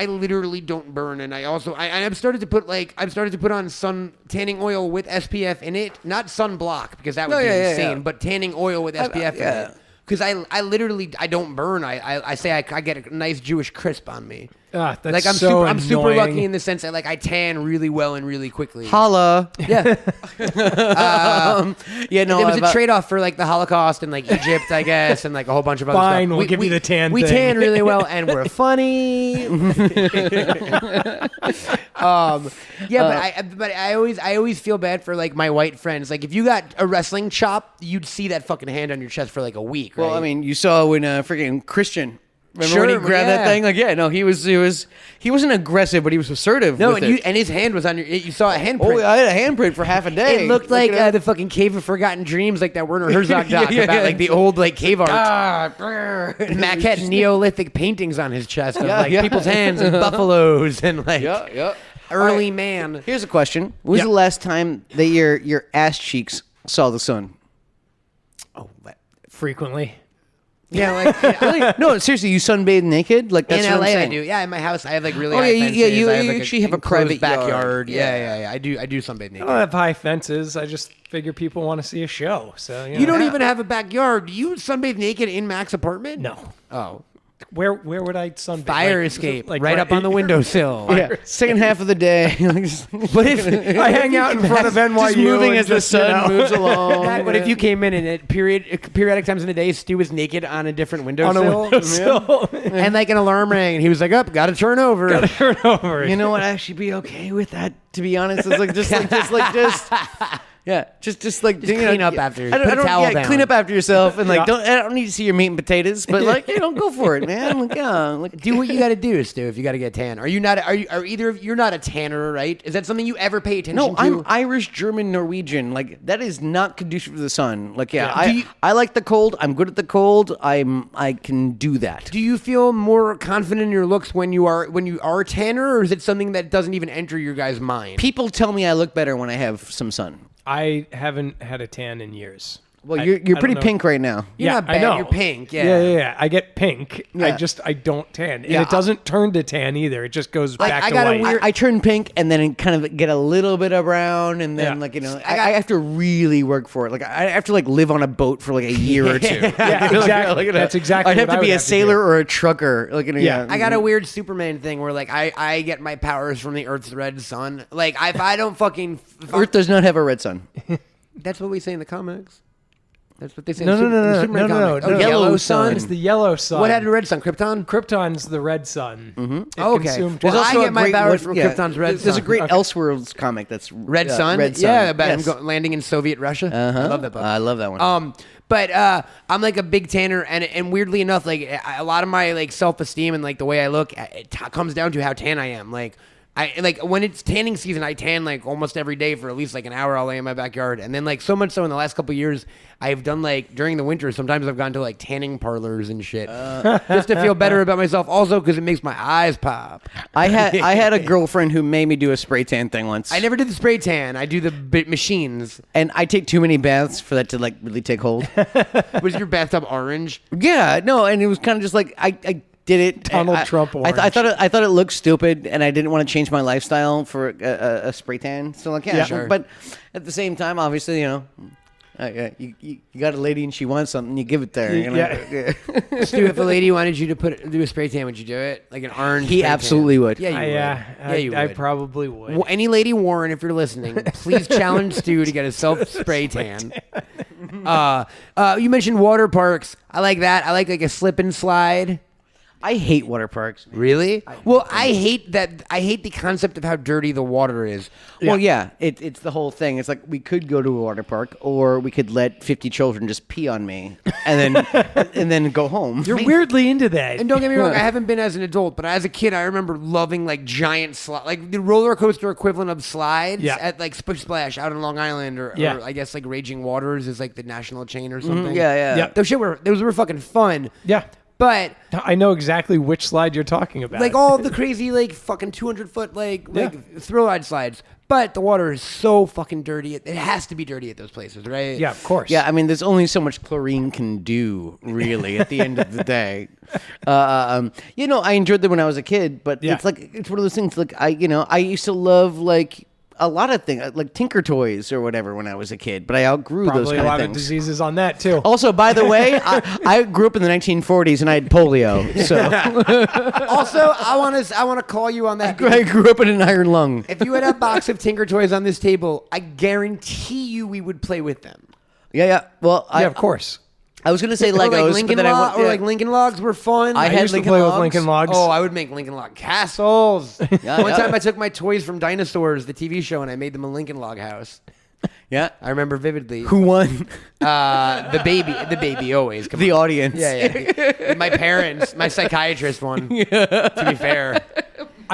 Speaker 2: literally don't burn, and I've started to put on sun tanning oil with SPF in it, not sunblock because that would be insane, but tanning oil with SPF in it. Because I literally don't burn. I say I get a nice Jewish crisp on me.
Speaker 3: That's
Speaker 2: Like I'm
Speaker 3: so
Speaker 2: super
Speaker 3: annoying.
Speaker 2: lucky in the sense that like I tan really well and really quickly.
Speaker 4: Holla.
Speaker 2: Yeah.
Speaker 4: Yeah, no,
Speaker 2: There was
Speaker 4: I've,
Speaker 2: a trade-off for like the Holocaust and like Egypt, I guess, and like a whole bunch of other
Speaker 3: Fine,
Speaker 2: stuff.
Speaker 3: we'll give you the tan
Speaker 2: We
Speaker 3: thing.
Speaker 2: tan really well, and we're funny. But I always feel bad for like my white friends. Like if you got a wrestling chop, you'd see that fucking hand on your chest for like a week. Right?
Speaker 4: Well, I mean, you saw when freaking Christian. Remember when he
Speaker 2: Sure,
Speaker 4: grabbed that
Speaker 2: yeah.
Speaker 4: thing? Like, yeah, no, he wasn't aggressive, but he was assertive.
Speaker 2: no,
Speaker 4: with
Speaker 2: and,
Speaker 4: it.
Speaker 2: and his hand was on your. You saw a handprint.
Speaker 4: Oh, I had a handprint for half a day.
Speaker 2: It looked like
Speaker 4: at
Speaker 2: the fucking Cave of Forgotten Dreams, like that Werner Herzog doc
Speaker 4: Yeah,
Speaker 2: about
Speaker 4: yeah.
Speaker 2: like the old like cave art.
Speaker 4: brr.
Speaker 2: Mac had Neolithic paintings on his chest of
Speaker 4: Yeah,
Speaker 2: like
Speaker 4: yeah.
Speaker 2: people's hands and buffaloes and like
Speaker 4: Yeah.
Speaker 2: early man.
Speaker 4: Here's a question: When was
Speaker 3: Yeah.
Speaker 4: the last time that your ass cheeks saw the sun?
Speaker 3: frequently.
Speaker 2: Yeah, like
Speaker 4: Really? No, seriously, you sunbathe naked? Like that's
Speaker 2: in
Speaker 4: what
Speaker 2: LA
Speaker 4: I'm
Speaker 2: I
Speaker 4: saying.
Speaker 2: do. Yeah, in my house I have like really
Speaker 4: Oh,
Speaker 2: high
Speaker 4: yeah, you-
Speaker 2: fences.
Speaker 4: yeah, you-
Speaker 2: I have,
Speaker 4: you
Speaker 2: like,
Speaker 4: actually have a
Speaker 2: enclosed
Speaker 4: private
Speaker 2: backyard.
Speaker 4: yard.
Speaker 2: Yeah. I do sunbathe naked.
Speaker 3: I don't have high fences. I just figure people want to see a show. So
Speaker 2: You don't even have a backyard. Do you sunbathe naked in Mac's apartment?
Speaker 3: No.
Speaker 2: Oh.
Speaker 3: Where would I sunbathe?
Speaker 2: Fire
Speaker 3: Like,
Speaker 2: escape,
Speaker 3: like
Speaker 2: right up on the windowsill.
Speaker 4: Yeah. Second half of the day.
Speaker 2: But if
Speaker 3: I hang out in front of NYU.
Speaker 4: Just moving
Speaker 3: and
Speaker 4: as the
Speaker 3: just, you
Speaker 4: sun
Speaker 3: know,
Speaker 4: moves along.
Speaker 2: Matt, what if you came in and at periodic times in the day, Stu was naked on a different
Speaker 3: on
Speaker 2: windowsill,
Speaker 3: a windowsill.
Speaker 2: and like an alarm rang, and he was like, "Up, got to turn over."
Speaker 3: Turn over.
Speaker 4: You know what? I'd actually be okay with that. To be honest, it's like just yeah, just like
Speaker 2: clean up after.
Speaker 4: I don't,
Speaker 2: Put
Speaker 4: I
Speaker 2: a
Speaker 4: don't,
Speaker 2: towel
Speaker 4: yeah,
Speaker 2: down.
Speaker 4: clean up after yourself, and like
Speaker 3: Yeah.
Speaker 4: I don't need to see your meat and potatoes, but like don't go for it, man. Like yeah, like
Speaker 2: Do what you got to do, Stu. If you got to get tan, are you not? Are either of you're not a tanner, right? Is that something you ever pay attention
Speaker 4: no,
Speaker 2: to?
Speaker 4: I'm Irish, German, Norwegian. Like that is not conducive to the sun. Like yeah,
Speaker 2: Do you-
Speaker 4: I like the cold. I'm good at the cold. I can do that.
Speaker 2: Do you feel more confident in your looks when you are tanner, or is it something that doesn't even enter your guys' mind?
Speaker 4: People tell me I look better when I have some sun.
Speaker 3: I haven't had a tan in years.
Speaker 4: Well,
Speaker 3: I
Speaker 4: you're
Speaker 3: don't
Speaker 4: pretty
Speaker 3: know.
Speaker 4: pink right now.
Speaker 2: You're not
Speaker 3: I
Speaker 2: bad.
Speaker 3: know.
Speaker 2: You're pink. Yeah.
Speaker 3: Yeah. I get pink.
Speaker 4: Yeah.
Speaker 3: I don't tan, and
Speaker 2: Yeah,
Speaker 3: it doesn't turn to tan either. It just goes back
Speaker 2: I
Speaker 3: to
Speaker 2: got a
Speaker 3: white.
Speaker 2: weird-
Speaker 4: I turn pink and then kind of get a little bit of brown and then
Speaker 3: Yeah.
Speaker 4: like
Speaker 2: got-
Speaker 4: I have to really work for it. Like I have to like live on a boat for like a year or two.
Speaker 3: Yeah, exactly. That's exactly
Speaker 4: I'd have
Speaker 3: what
Speaker 4: to
Speaker 3: I
Speaker 4: be
Speaker 3: would
Speaker 4: a
Speaker 3: have to
Speaker 4: sailor
Speaker 3: do.
Speaker 4: or a trucker. Like
Speaker 3: Yeah.
Speaker 2: I got a weird Superman thing where like I get my powers from the Earth's red sun. Like if I don't fucking
Speaker 4: Earth does not have a red sun.
Speaker 2: that's what we say in the comics. That's what they say.
Speaker 3: No,
Speaker 2: in
Speaker 3: no,
Speaker 2: the
Speaker 3: no, no,
Speaker 2: Superman
Speaker 3: no,
Speaker 2: comic.
Speaker 3: no,
Speaker 2: Oh,
Speaker 3: no.
Speaker 2: yellow sun.
Speaker 3: It's the yellow sun.
Speaker 2: What had a red sun? Krypton.
Speaker 3: Krypton's the red sun. Mm-hmm.
Speaker 2: Oh, okay. Well, I get my powers from Krypton's red
Speaker 4: There's a
Speaker 2: sun.
Speaker 4: great Elseworlds comic that's
Speaker 2: Red Sun.
Speaker 4: Red Sun.
Speaker 2: Yeah, about
Speaker 4: Yes.
Speaker 2: him landing in Soviet Russia. I love that book.
Speaker 4: I love that one.
Speaker 2: But I'm like a big tanner, and weirdly enough, like a lot of my like self-esteem and like the way I look, it comes down to how tan I am. Like I like when it's tanning season, I tan like almost every day for at least like an hour. I'll lay in my backyard, and then like so much so in the last couple of years, I've done like during the winter. Sometimes I've gone to like tanning parlors and shit just to feel better about myself. Also because it makes my eyes pop.
Speaker 4: I had a girlfriend who made me do a spray tan thing once.
Speaker 2: I never did the spray tan. I do the machines.
Speaker 4: and I take too many baths for that to like really take hold.
Speaker 2: Was your bathtub orange?
Speaker 4: Yeah, no, and it was kind of just like I did it.
Speaker 3: Donald
Speaker 4: I-
Speaker 3: Trump
Speaker 4: I thought it looked stupid, and I didn't want to change my lifestyle for a spray tan. So like, yeah,
Speaker 2: Sure.
Speaker 4: But at the same time, obviously, you know, you got a lady and she wants something, you give it there. You know?
Speaker 3: Yeah.
Speaker 2: Stu, if a lady wanted you to do a spray tan, would you do it? Like an orange?
Speaker 4: He
Speaker 2: spray tan?
Speaker 4: absolutely would.
Speaker 2: Yeah, you would.
Speaker 3: Yeah,
Speaker 2: you
Speaker 3: I
Speaker 2: would.
Speaker 3: probably would.
Speaker 2: Well, any lady Warren, if you're listening, please challenge Stu to get a self spray tan. You mentioned water parks. I like that. I like a slip and slide.
Speaker 4: I hate water parks.
Speaker 2: Really? Well, I hate that. I hate the concept of how dirty the water is.
Speaker 4: Well, yeah, it's the whole thing. It's like we could go to a water park, or we could let 50 children just pee on me, and then go home.
Speaker 3: You're weirdly into that.
Speaker 2: And don't get me wrong, I haven't been as an adult, but as a kid, I remember loving like giant like the roller coaster equivalent of slides
Speaker 3: Yeah.
Speaker 2: at like Splish Splash out in Long Island, or
Speaker 3: Yeah.
Speaker 2: I guess like Raging Waters is like the national chain or something.
Speaker 4: Yeah.
Speaker 3: Yeah.
Speaker 2: Those were fucking fun.
Speaker 3: Yeah.
Speaker 2: But
Speaker 3: I know exactly which slide you're talking about.
Speaker 2: like all the crazy like fucking 200-foot like thrill ride slides, but the water is so fucking dirty. It has to be dirty at those places, right?
Speaker 3: Yeah, of course.
Speaker 4: Yeah, I mean, there's only so much chlorine can do, really, at the end of the day. You know, I enjoyed them when I was a kid, but
Speaker 3: Yeah.
Speaker 4: it's like it's one of those things. Like I used to love like a lot of things, like Tinker Toys or whatever when I was a kid, but I outgrew those
Speaker 3: Probably
Speaker 4: kind
Speaker 3: a lot
Speaker 4: of
Speaker 3: of
Speaker 4: things.
Speaker 3: diseases on that too.
Speaker 4: Also, by the way, I grew up in the 1940s and I had polio, so
Speaker 2: Also, I want to call you on that.
Speaker 4: I grew up in an iron lung.
Speaker 2: If you had a box of Tinker Toys on this table, I guarantee you we would play with them.
Speaker 4: Yeah. Well,
Speaker 3: Yeah, of course.
Speaker 4: I was gonna say
Speaker 2: Or
Speaker 4: Legos,
Speaker 2: like
Speaker 4: but
Speaker 2: Lincoln
Speaker 4: then I went,
Speaker 2: or like Lincoln Logs were fun.
Speaker 4: I had
Speaker 3: used to
Speaker 4: Lincoln
Speaker 3: play
Speaker 4: Logs.
Speaker 3: with Lincoln Logs.
Speaker 2: Oh, I would make Lincoln Log castles. One
Speaker 4: yeah.
Speaker 2: time I took my toys from Dinosaurs, the TV show, and I made them a Lincoln Log house.
Speaker 4: Yeah.
Speaker 2: I remember vividly.
Speaker 4: Who won?
Speaker 2: The baby always. Come
Speaker 4: The
Speaker 2: on.
Speaker 4: audience.
Speaker 2: Yeah. My parents, my psychiatrist won. To be fair.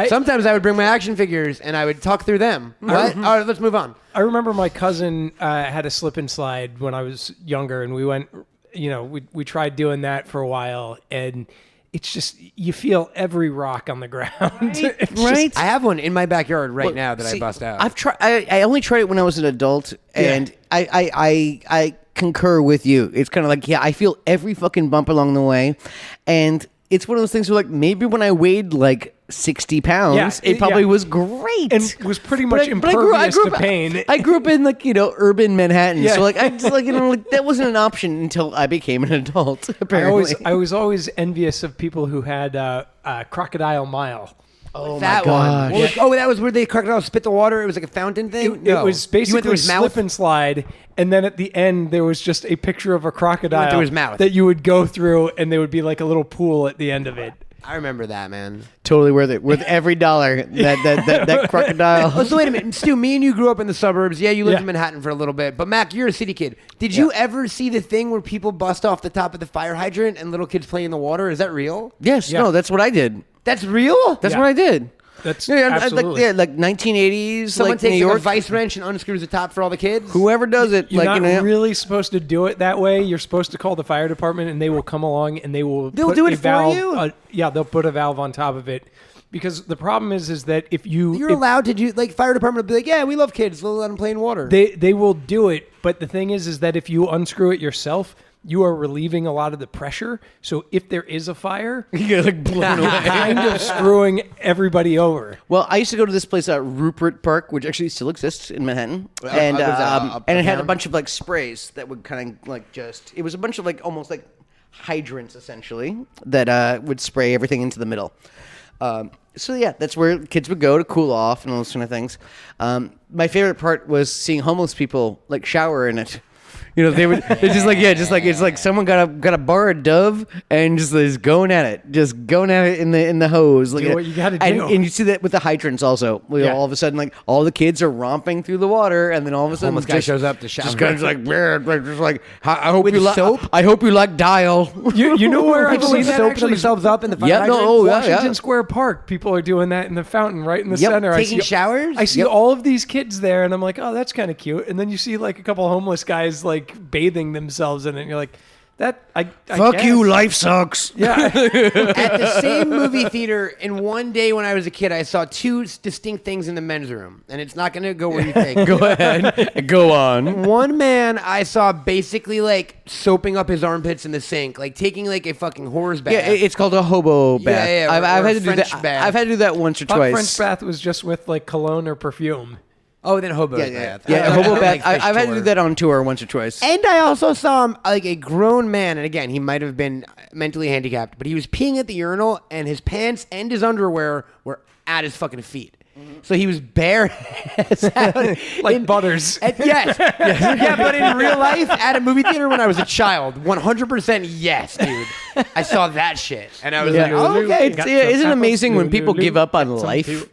Speaker 2: Sometimes I would bring my action figures and I would talk through them. What? All right, let's move on.
Speaker 3: I remember my cousin had a slip and slide when I was younger, and we went. You know, we tried doing that for a while, and it's just you feel every rock on the ground. It's just-
Speaker 4: Right?
Speaker 2: I have one in my backyard right
Speaker 4: Well,
Speaker 2: now that I
Speaker 4: see,
Speaker 2: bust out.
Speaker 4: I've tried. I only tried it when I was an adult, and I concur with you. It's kind of like, yeah, I feel every fucking bump along the way, and it's one of those things where like maybe when I weighed like 60 pounds,
Speaker 3: Yeah,
Speaker 4: it probably
Speaker 3: yeah.
Speaker 4: was great.
Speaker 3: And was pretty
Speaker 4: But
Speaker 3: much
Speaker 4: I
Speaker 3: impervious
Speaker 4: grew
Speaker 3: to
Speaker 4: up-
Speaker 3: pain.
Speaker 4: I grew up in urban Manhattan,
Speaker 3: Yeah.
Speaker 4: so I just that wasn't an option until I became an adult. Apparently,
Speaker 3: I was always envious of people who had Crocodile Mile.
Speaker 2: Oh
Speaker 4: my
Speaker 2: that
Speaker 4: gosh.
Speaker 2: one. That was where the crocodile spit the water. It was like a fountain thing.
Speaker 3: It was
Speaker 2: You went
Speaker 3: basically
Speaker 2: through his mouth.
Speaker 3: slip and slide, and then at the end there was just a picture of a crocodile
Speaker 2: through his mouth.
Speaker 3: that you would go through, and there would be like a little pool at the end of it.
Speaker 2: I remember that, man.
Speaker 4: totally worth it. Worth every dollar. That crocodile.
Speaker 2: Oh, so wait a minute, Stu. Me and you grew up in the suburbs. Yeah, you lived
Speaker 3: Yeah.
Speaker 2: in Manhattan for a little bit, but Mac, you're a city kid. Did you ever see the thing where people bust off the top of the fire hydrant and little kids play in the water? Is that real?
Speaker 4: Yes,
Speaker 3: Yeah.
Speaker 4: no, that's what I did.
Speaker 2: That's real.
Speaker 4: That's
Speaker 3: Yeah.
Speaker 4: what I did.
Speaker 3: That's
Speaker 4: Yeah,
Speaker 3: absolutely.
Speaker 4: like 1980s,
Speaker 2: Someone
Speaker 4: like New
Speaker 2: takes
Speaker 4: York.
Speaker 2: a vice wrench and unscrews the top for all the kids.
Speaker 4: Whoever does it,
Speaker 3: You're not
Speaker 4: know,
Speaker 3: really supposed to do it that way. You're supposed to call the fire department, and they will come along and they'll put
Speaker 2: do
Speaker 3: a
Speaker 2: it for
Speaker 3: valve.
Speaker 2: you?
Speaker 3: Yeah, they'll put a valve on top of it, because the problem is that if
Speaker 2: You're allowed to do, like, fire department will be like, yeah, we love kids. We'll let them play in water.
Speaker 3: they will do it, but the thing is that if you unscrew it yourself, you are relieving a lot of the pressure. So if there is a fire,
Speaker 4: you get like blown away.
Speaker 3: kind of screwing everybody over.
Speaker 4: Well, I used to go to this place at Rupert Park, which actually still exists in Manhattan, and and it had a
Speaker 2: uptown?
Speaker 4: bunch of like sprays that would kind of like it was a bunch of like almost like hydrants essentially that would spray everything into the middle. So yeah, that's where kids would go to cool off and all those kind of things. My favorite part was seeing homeless people like shower in it. You know, they would. It's just like it's like someone got a bar of Dove and just going at it in the hose. Like,
Speaker 3: Do what you gotta
Speaker 4: and,
Speaker 3: do.
Speaker 4: And you see that with the hydrants also.
Speaker 3: Yeah.
Speaker 4: All of a sudden, like all the kids are romping through the water, and then all of a sudden,
Speaker 2: homeless guy shows up to shower.
Speaker 4: Just kind of like, just like I hope
Speaker 2: With
Speaker 4: you like
Speaker 2: soap?
Speaker 4: I hope you like Dial.
Speaker 3: You know where I've
Speaker 2: People
Speaker 3: seen
Speaker 2: would
Speaker 3: that
Speaker 2: soap
Speaker 3: actually?
Speaker 2: themselves up in the fire
Speaker 4: Yeah,
Speaker 2: hydrant.
Speaker 4: no, oh, yeah,
Speaker 3: Washington
Speaker 4: yeah.
Speaker 3: Square Park, people are doing that in the fountain right in the
Speaker 4: Yep,
Speaker 3: center.
Speaker 2: taking showers?
Speaker 3: I see
Speaker 4: Yep.
Speaker 3: all of these kids there, and I'm like, oh, that's kind of cute. And then you see like a couple homeless guys like bathing themselves in it, and you're like, I
Speaker 4: Fuck you,
Speaker 3: guess.
Speaker 4: life sucks.
Speaker 3: Yeah,
Speaker 2: At the same movie theater, in one day when I was a kid, I saw two distinct things in the men's room, and it's not going to go where you think.
Speaker 4: Go ahead, go on.
Speaker 2: One man I saw basically like soaping up his armpits in the sink, like taking like a fucking horse bath.
Speaker 4: Yeah, it's called a hobo bath.
Speaker 2: yeah,
Speaker 4: I've
Speaker 2: or
Speaker 4: had to do
Speaker 2: French
Speaker 4: that.
Speaker 2: bath.
Speaker 4: I've had to do that once or
Speaker 3: Hot
Speaker 4: twice.
Speaker 3: French bath was just with like cologne or perfume.
Speaker 2: Oh, then hobo
Speaker 4: Yeah,
Speaker 2: bath.
Speaker 4: yeah,
Speaker 2: I
Speaker 4: hobo
Speaker 2: don't
Speaker 4: bath.
Speaker 2: like fish
Speaker 4: I've had to
Speaker 2: tour.
Speaker 4: do that on tour once or twice.
Speaker 2: And I also saw him, like a grown man, and again, he might have been mentally handicapped, but he was peeing at the urinal, and his pants and his underwear were at his fucking feet. So he was bare ass out
Speaker 3: Like Butters.
Speaker 2: Yes. Yeah, but in real life, at a movie theater when I was a child, 100% yes, dude. I saw that shit, and I was like, oh, okay.
Speaker 3: Got
Speaker 4: Isn't
Speaker 3: some
Speaker 4: it amazing when
Speaker 3: apples,
Speaker 4: people give up on
Speaker 3: some
Speaker 4: life?
Speaker 3: too.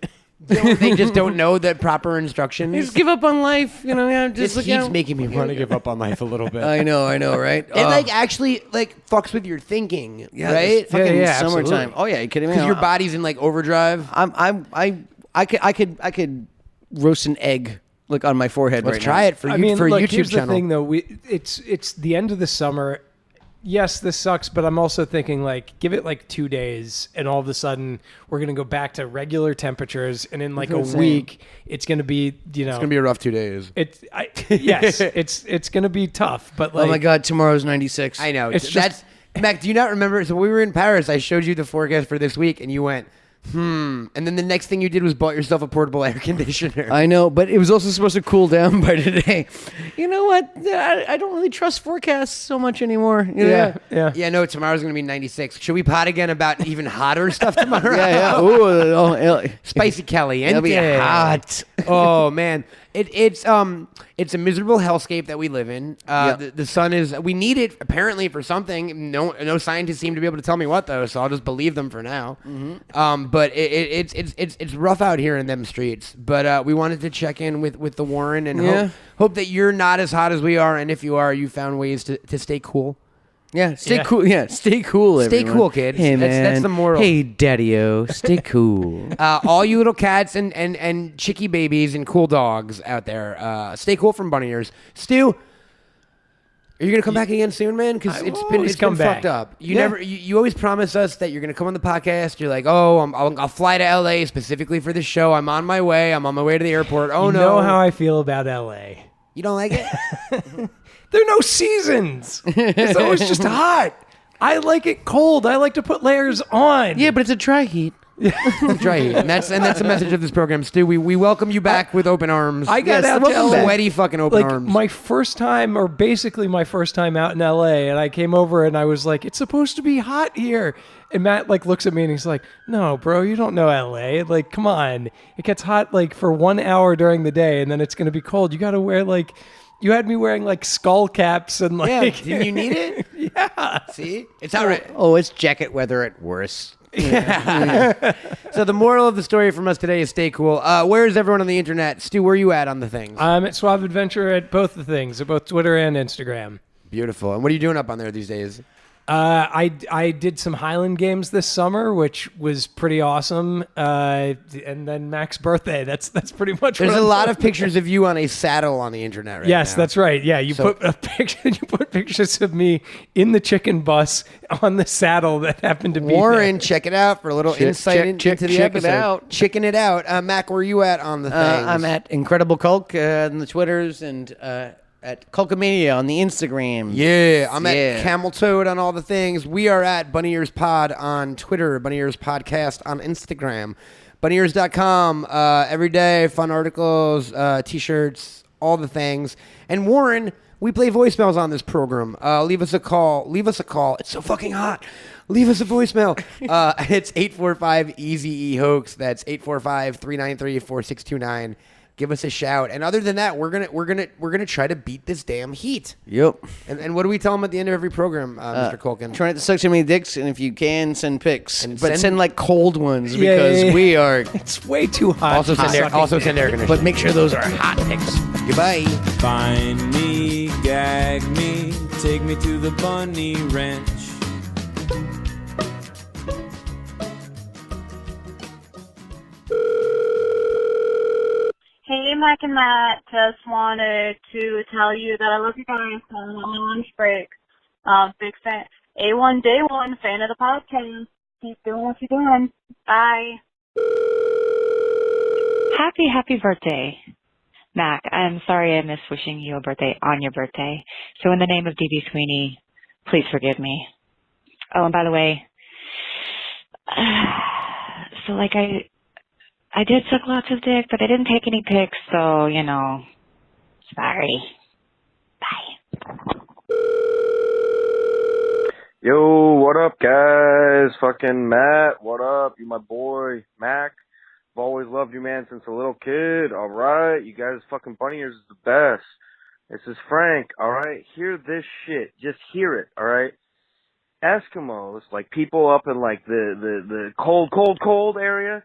Speaker 2: They just don't know the proper instructions.
Speaker 4: They just give up on life, you know. Yeah,
Speaker 2: This
Speaker 4: just
Speaker 2: keeps making me want to give up.
Speaker 3: up on life a little bit.
Speaker 4: I know, right?
Speaker 2: It like actually like fucks with your thinking,
Speaker 4: yeah,
Speaker 2: right?
Speaker 4: it's fucking
Speaker 3: Yeah,
Speaker 4: summertime.
Speaker 3: absolutely.
Speaker 4: Oh yeah, you kidding me?
Speaker 2: Because your body's in like overdrive.
Speaker 4: I could roast an egg like on my forehead.
Speaker 2: Let's
Speaker 4: right
Speaker 2: try
Speaker 4: now.
Speaker 2: it for
Speaker 3: I
Speaker 2: you
Speaker 3: mean,
Speaker 2: for a
Speaker 3: look,
Speaker 2: YouTube
Speaker 3: here's
Speaker 2: channel.
Speaker 3: the thing, though. It's the end of the summer. Yes, this sucks, but I'm also thinking like, give it like 2 days, and all of a sudden we're gonna go back to regular temperatures, and in like a week, it's gonna be
Speaker 2: It's gonna be a rough 2 days.
Speaker 3: Yes, it's gonna be tough, but like,
Speaker 4: Oh my God, tomorrow's 96.
Speaker 2: I know.
Speaker 3: It's
Speaker 2: That's Mac. Do you not remember? So we were in Paris. I showed you the forecast for this week, and you went, and then the next thing you did was bought yourself a portable air conditioner.
Speaker 4: I know, but it was also supposed to cool down by today. You know what? I don't really trust forecasts so much anymore. You know?
Speaker 3: yeah.
Speaker 2: Yeah, no. Tomorrow's gonna be 96. Should we pot again about even hotter stuff tomorrow?
Speaker 4: Yeah. Ooh,
Speaker 2: Spicy Kelly.
Speaker 4: it'll be
Speaker 2: Ente.
Speaker 4: hot.
Speaker 2: Oh man, it's a miserable hellscape that we live in. The sun is. We need it apparently for something. No scientists seem to be able to tell me what though, so I'll just believe them for now. But it's rough out here in them streets. But we wanted to check in with the Warren and hope that you're not as hot as we are, and if you are, you found ways to stay cool.
Speaker 4: Yeah, stay
Speaker 3: Yeah.
Speaker 4: cool. Yeah, stay cool.
Speaker 2: Stay
Speaker 4: everyone.
Speaker 2: cool, kids.
Speaker 4: Hey, man.
Speaker 2: That's the moral.
Speaker 4: Hey, Daddy-O, stay cool.
Speaker 2: All you little cats and chicky babies and cool dogs out there, stay cool from bunny ears. Stu, are you gonna come back again soon, man? Because it's been
Speaker 3: come back.
Speaker 2: fucked up. You always promise us that you're gonna come on the podcast. You're like, oh, I'll fly to LA specifically for this show. I'm on my way. I'm on my way to the airport. Oh
Speaker 3: You
Speaker 2: no,
Speaker 3: know how I feel about LA.
Speaker 2: you don't like it?
Speaker 3: There are no seasons. It's always just hot. I like it cold. I like to put layers on.
Speaker 4: Yeah, but it's a dry heat.
Speaker 2: Dry heat. And that's the message of this program, Stu. We welcome you back with open arms.
Speaker 3: I got out to LA.
Speaker 2: Sweaty fucking open
Speaker 3: Like
Speaker 2: arms.
Speaker 3: my first time, or basically my first time out in LA, and I came over and I was like, "It's supposed to be hot here." And Matt like looks at me and he's like, "No, bro, you don't know LA. Like, come on, it gets hot like for 1 hour during the day, and then it's gonna be cold. You got to wear like." You had me wearing like skull caps and like.
Speaker 2: Yeah, didn't you need it?
Speaker 3: Yeah.
Speaker 2: See? It's all right.
Speaker 4: Oh, it's jacket weather at worst.
Speaker 2: So the moral of the story from us today is stay cool. Where is everyone on the internet? Stu, where are you at on the things?
Speaker 3: I'm at Suave Adventure at both the things, at both Twitter and Instagram.
Speaker 2: Beautiful. And what are you doing up on there these days?
Speaker 3: I did some Highland games this summer, which was pretty awesome. And then Mac's birthday. That's pretty much.
Speaker 2: There's a lot of pictures of you on a saddle on the internet right now.
Speaker 3: Yes, that's right. Yeah, you put a picture. You put pictures of me in the chicken bus on the saddle that happened to be
Speaker 2: Warren,
Speaker 3: there.
Speaker 2: check it out for a little insight into the
Speaker 4: check it
Speaker 2: episode.
Speaker 4: out.
Speaker 2: Chicken it out. Mac, where are you at on the things?
Speaker 4: I'm at Incredible Culk on the Twitters and at Culkamania on the Instagram.
Speaker 2: Yeah, I'm at Camel Toad on all the things. We are at Bunny Ears Pod on Twitter, Bunny Ears Podcast on Instagram, bunnyears.com. Every day, fun articles, T-shirts, all the things. And Warren, we play voicemails on this program. Leave us a call. It's so fucking hot. Leave us a voicemail. It's 845-EASY-E-HOAX. That's 845-393-4629. Give us a shout. And other than that, we're gonna try to beat this damn heat.
Speaker 4: Yep.
Speaker 2: And what do we tell them at the end of every program, Mr. Culkin?
Speaker 4: Try not to suck too many dicks, and if you can, send pics.
Speaker 2: And
Speaker 4: But
Speaker 2: send-
Speaker 4: send like cold ones
Speaker 3: Yeah,
Speaker 4: because
Speaker 3: yeah.
Speaker 4: we are.
Speaker 3: It's way too hot.
Speaker 2: Also send air conditioning.
Speaker 4: But make sure those are hot pics.
Speaker 2: Goodbye.
Speaker 1: Find me, gag me, take me to the bunny ranch.
Speaker 5: Hey, Mack and Matt, just wanted to tell you that I love you guys on my lunch break. Big fan, A1 Day 1 fan of the podcast. Keep doing what you're doing. Bye.
Speaker 6: Happy birthday, Mac. I'm sorry I missed wishing you a birthday on your birthday. So in the name of D.B. Sweeney, please forgive me. Oh, and by the way, so like I did suck lots of dick, but I didn't take any pics, so, you know, sorry. Bye.
Speaker 7: Yo, what up, guys? Fucking Matt, what up? You my boy, Mac. I've always loved you, man, since a little kid. All right, you guys, fucking Bunny Ears is the best. This is Frank. All right, hear this shit. Just hear it. All right. Eskimos, like people up in like the cold area,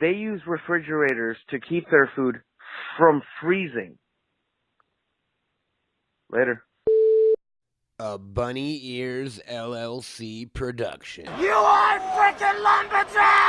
Speaker 7: they use refrigerators to keep their food from freezing. Later.
Speaker 2: A Bunny Ears LLC production.
Speaker 8: You are freaking lumberjack!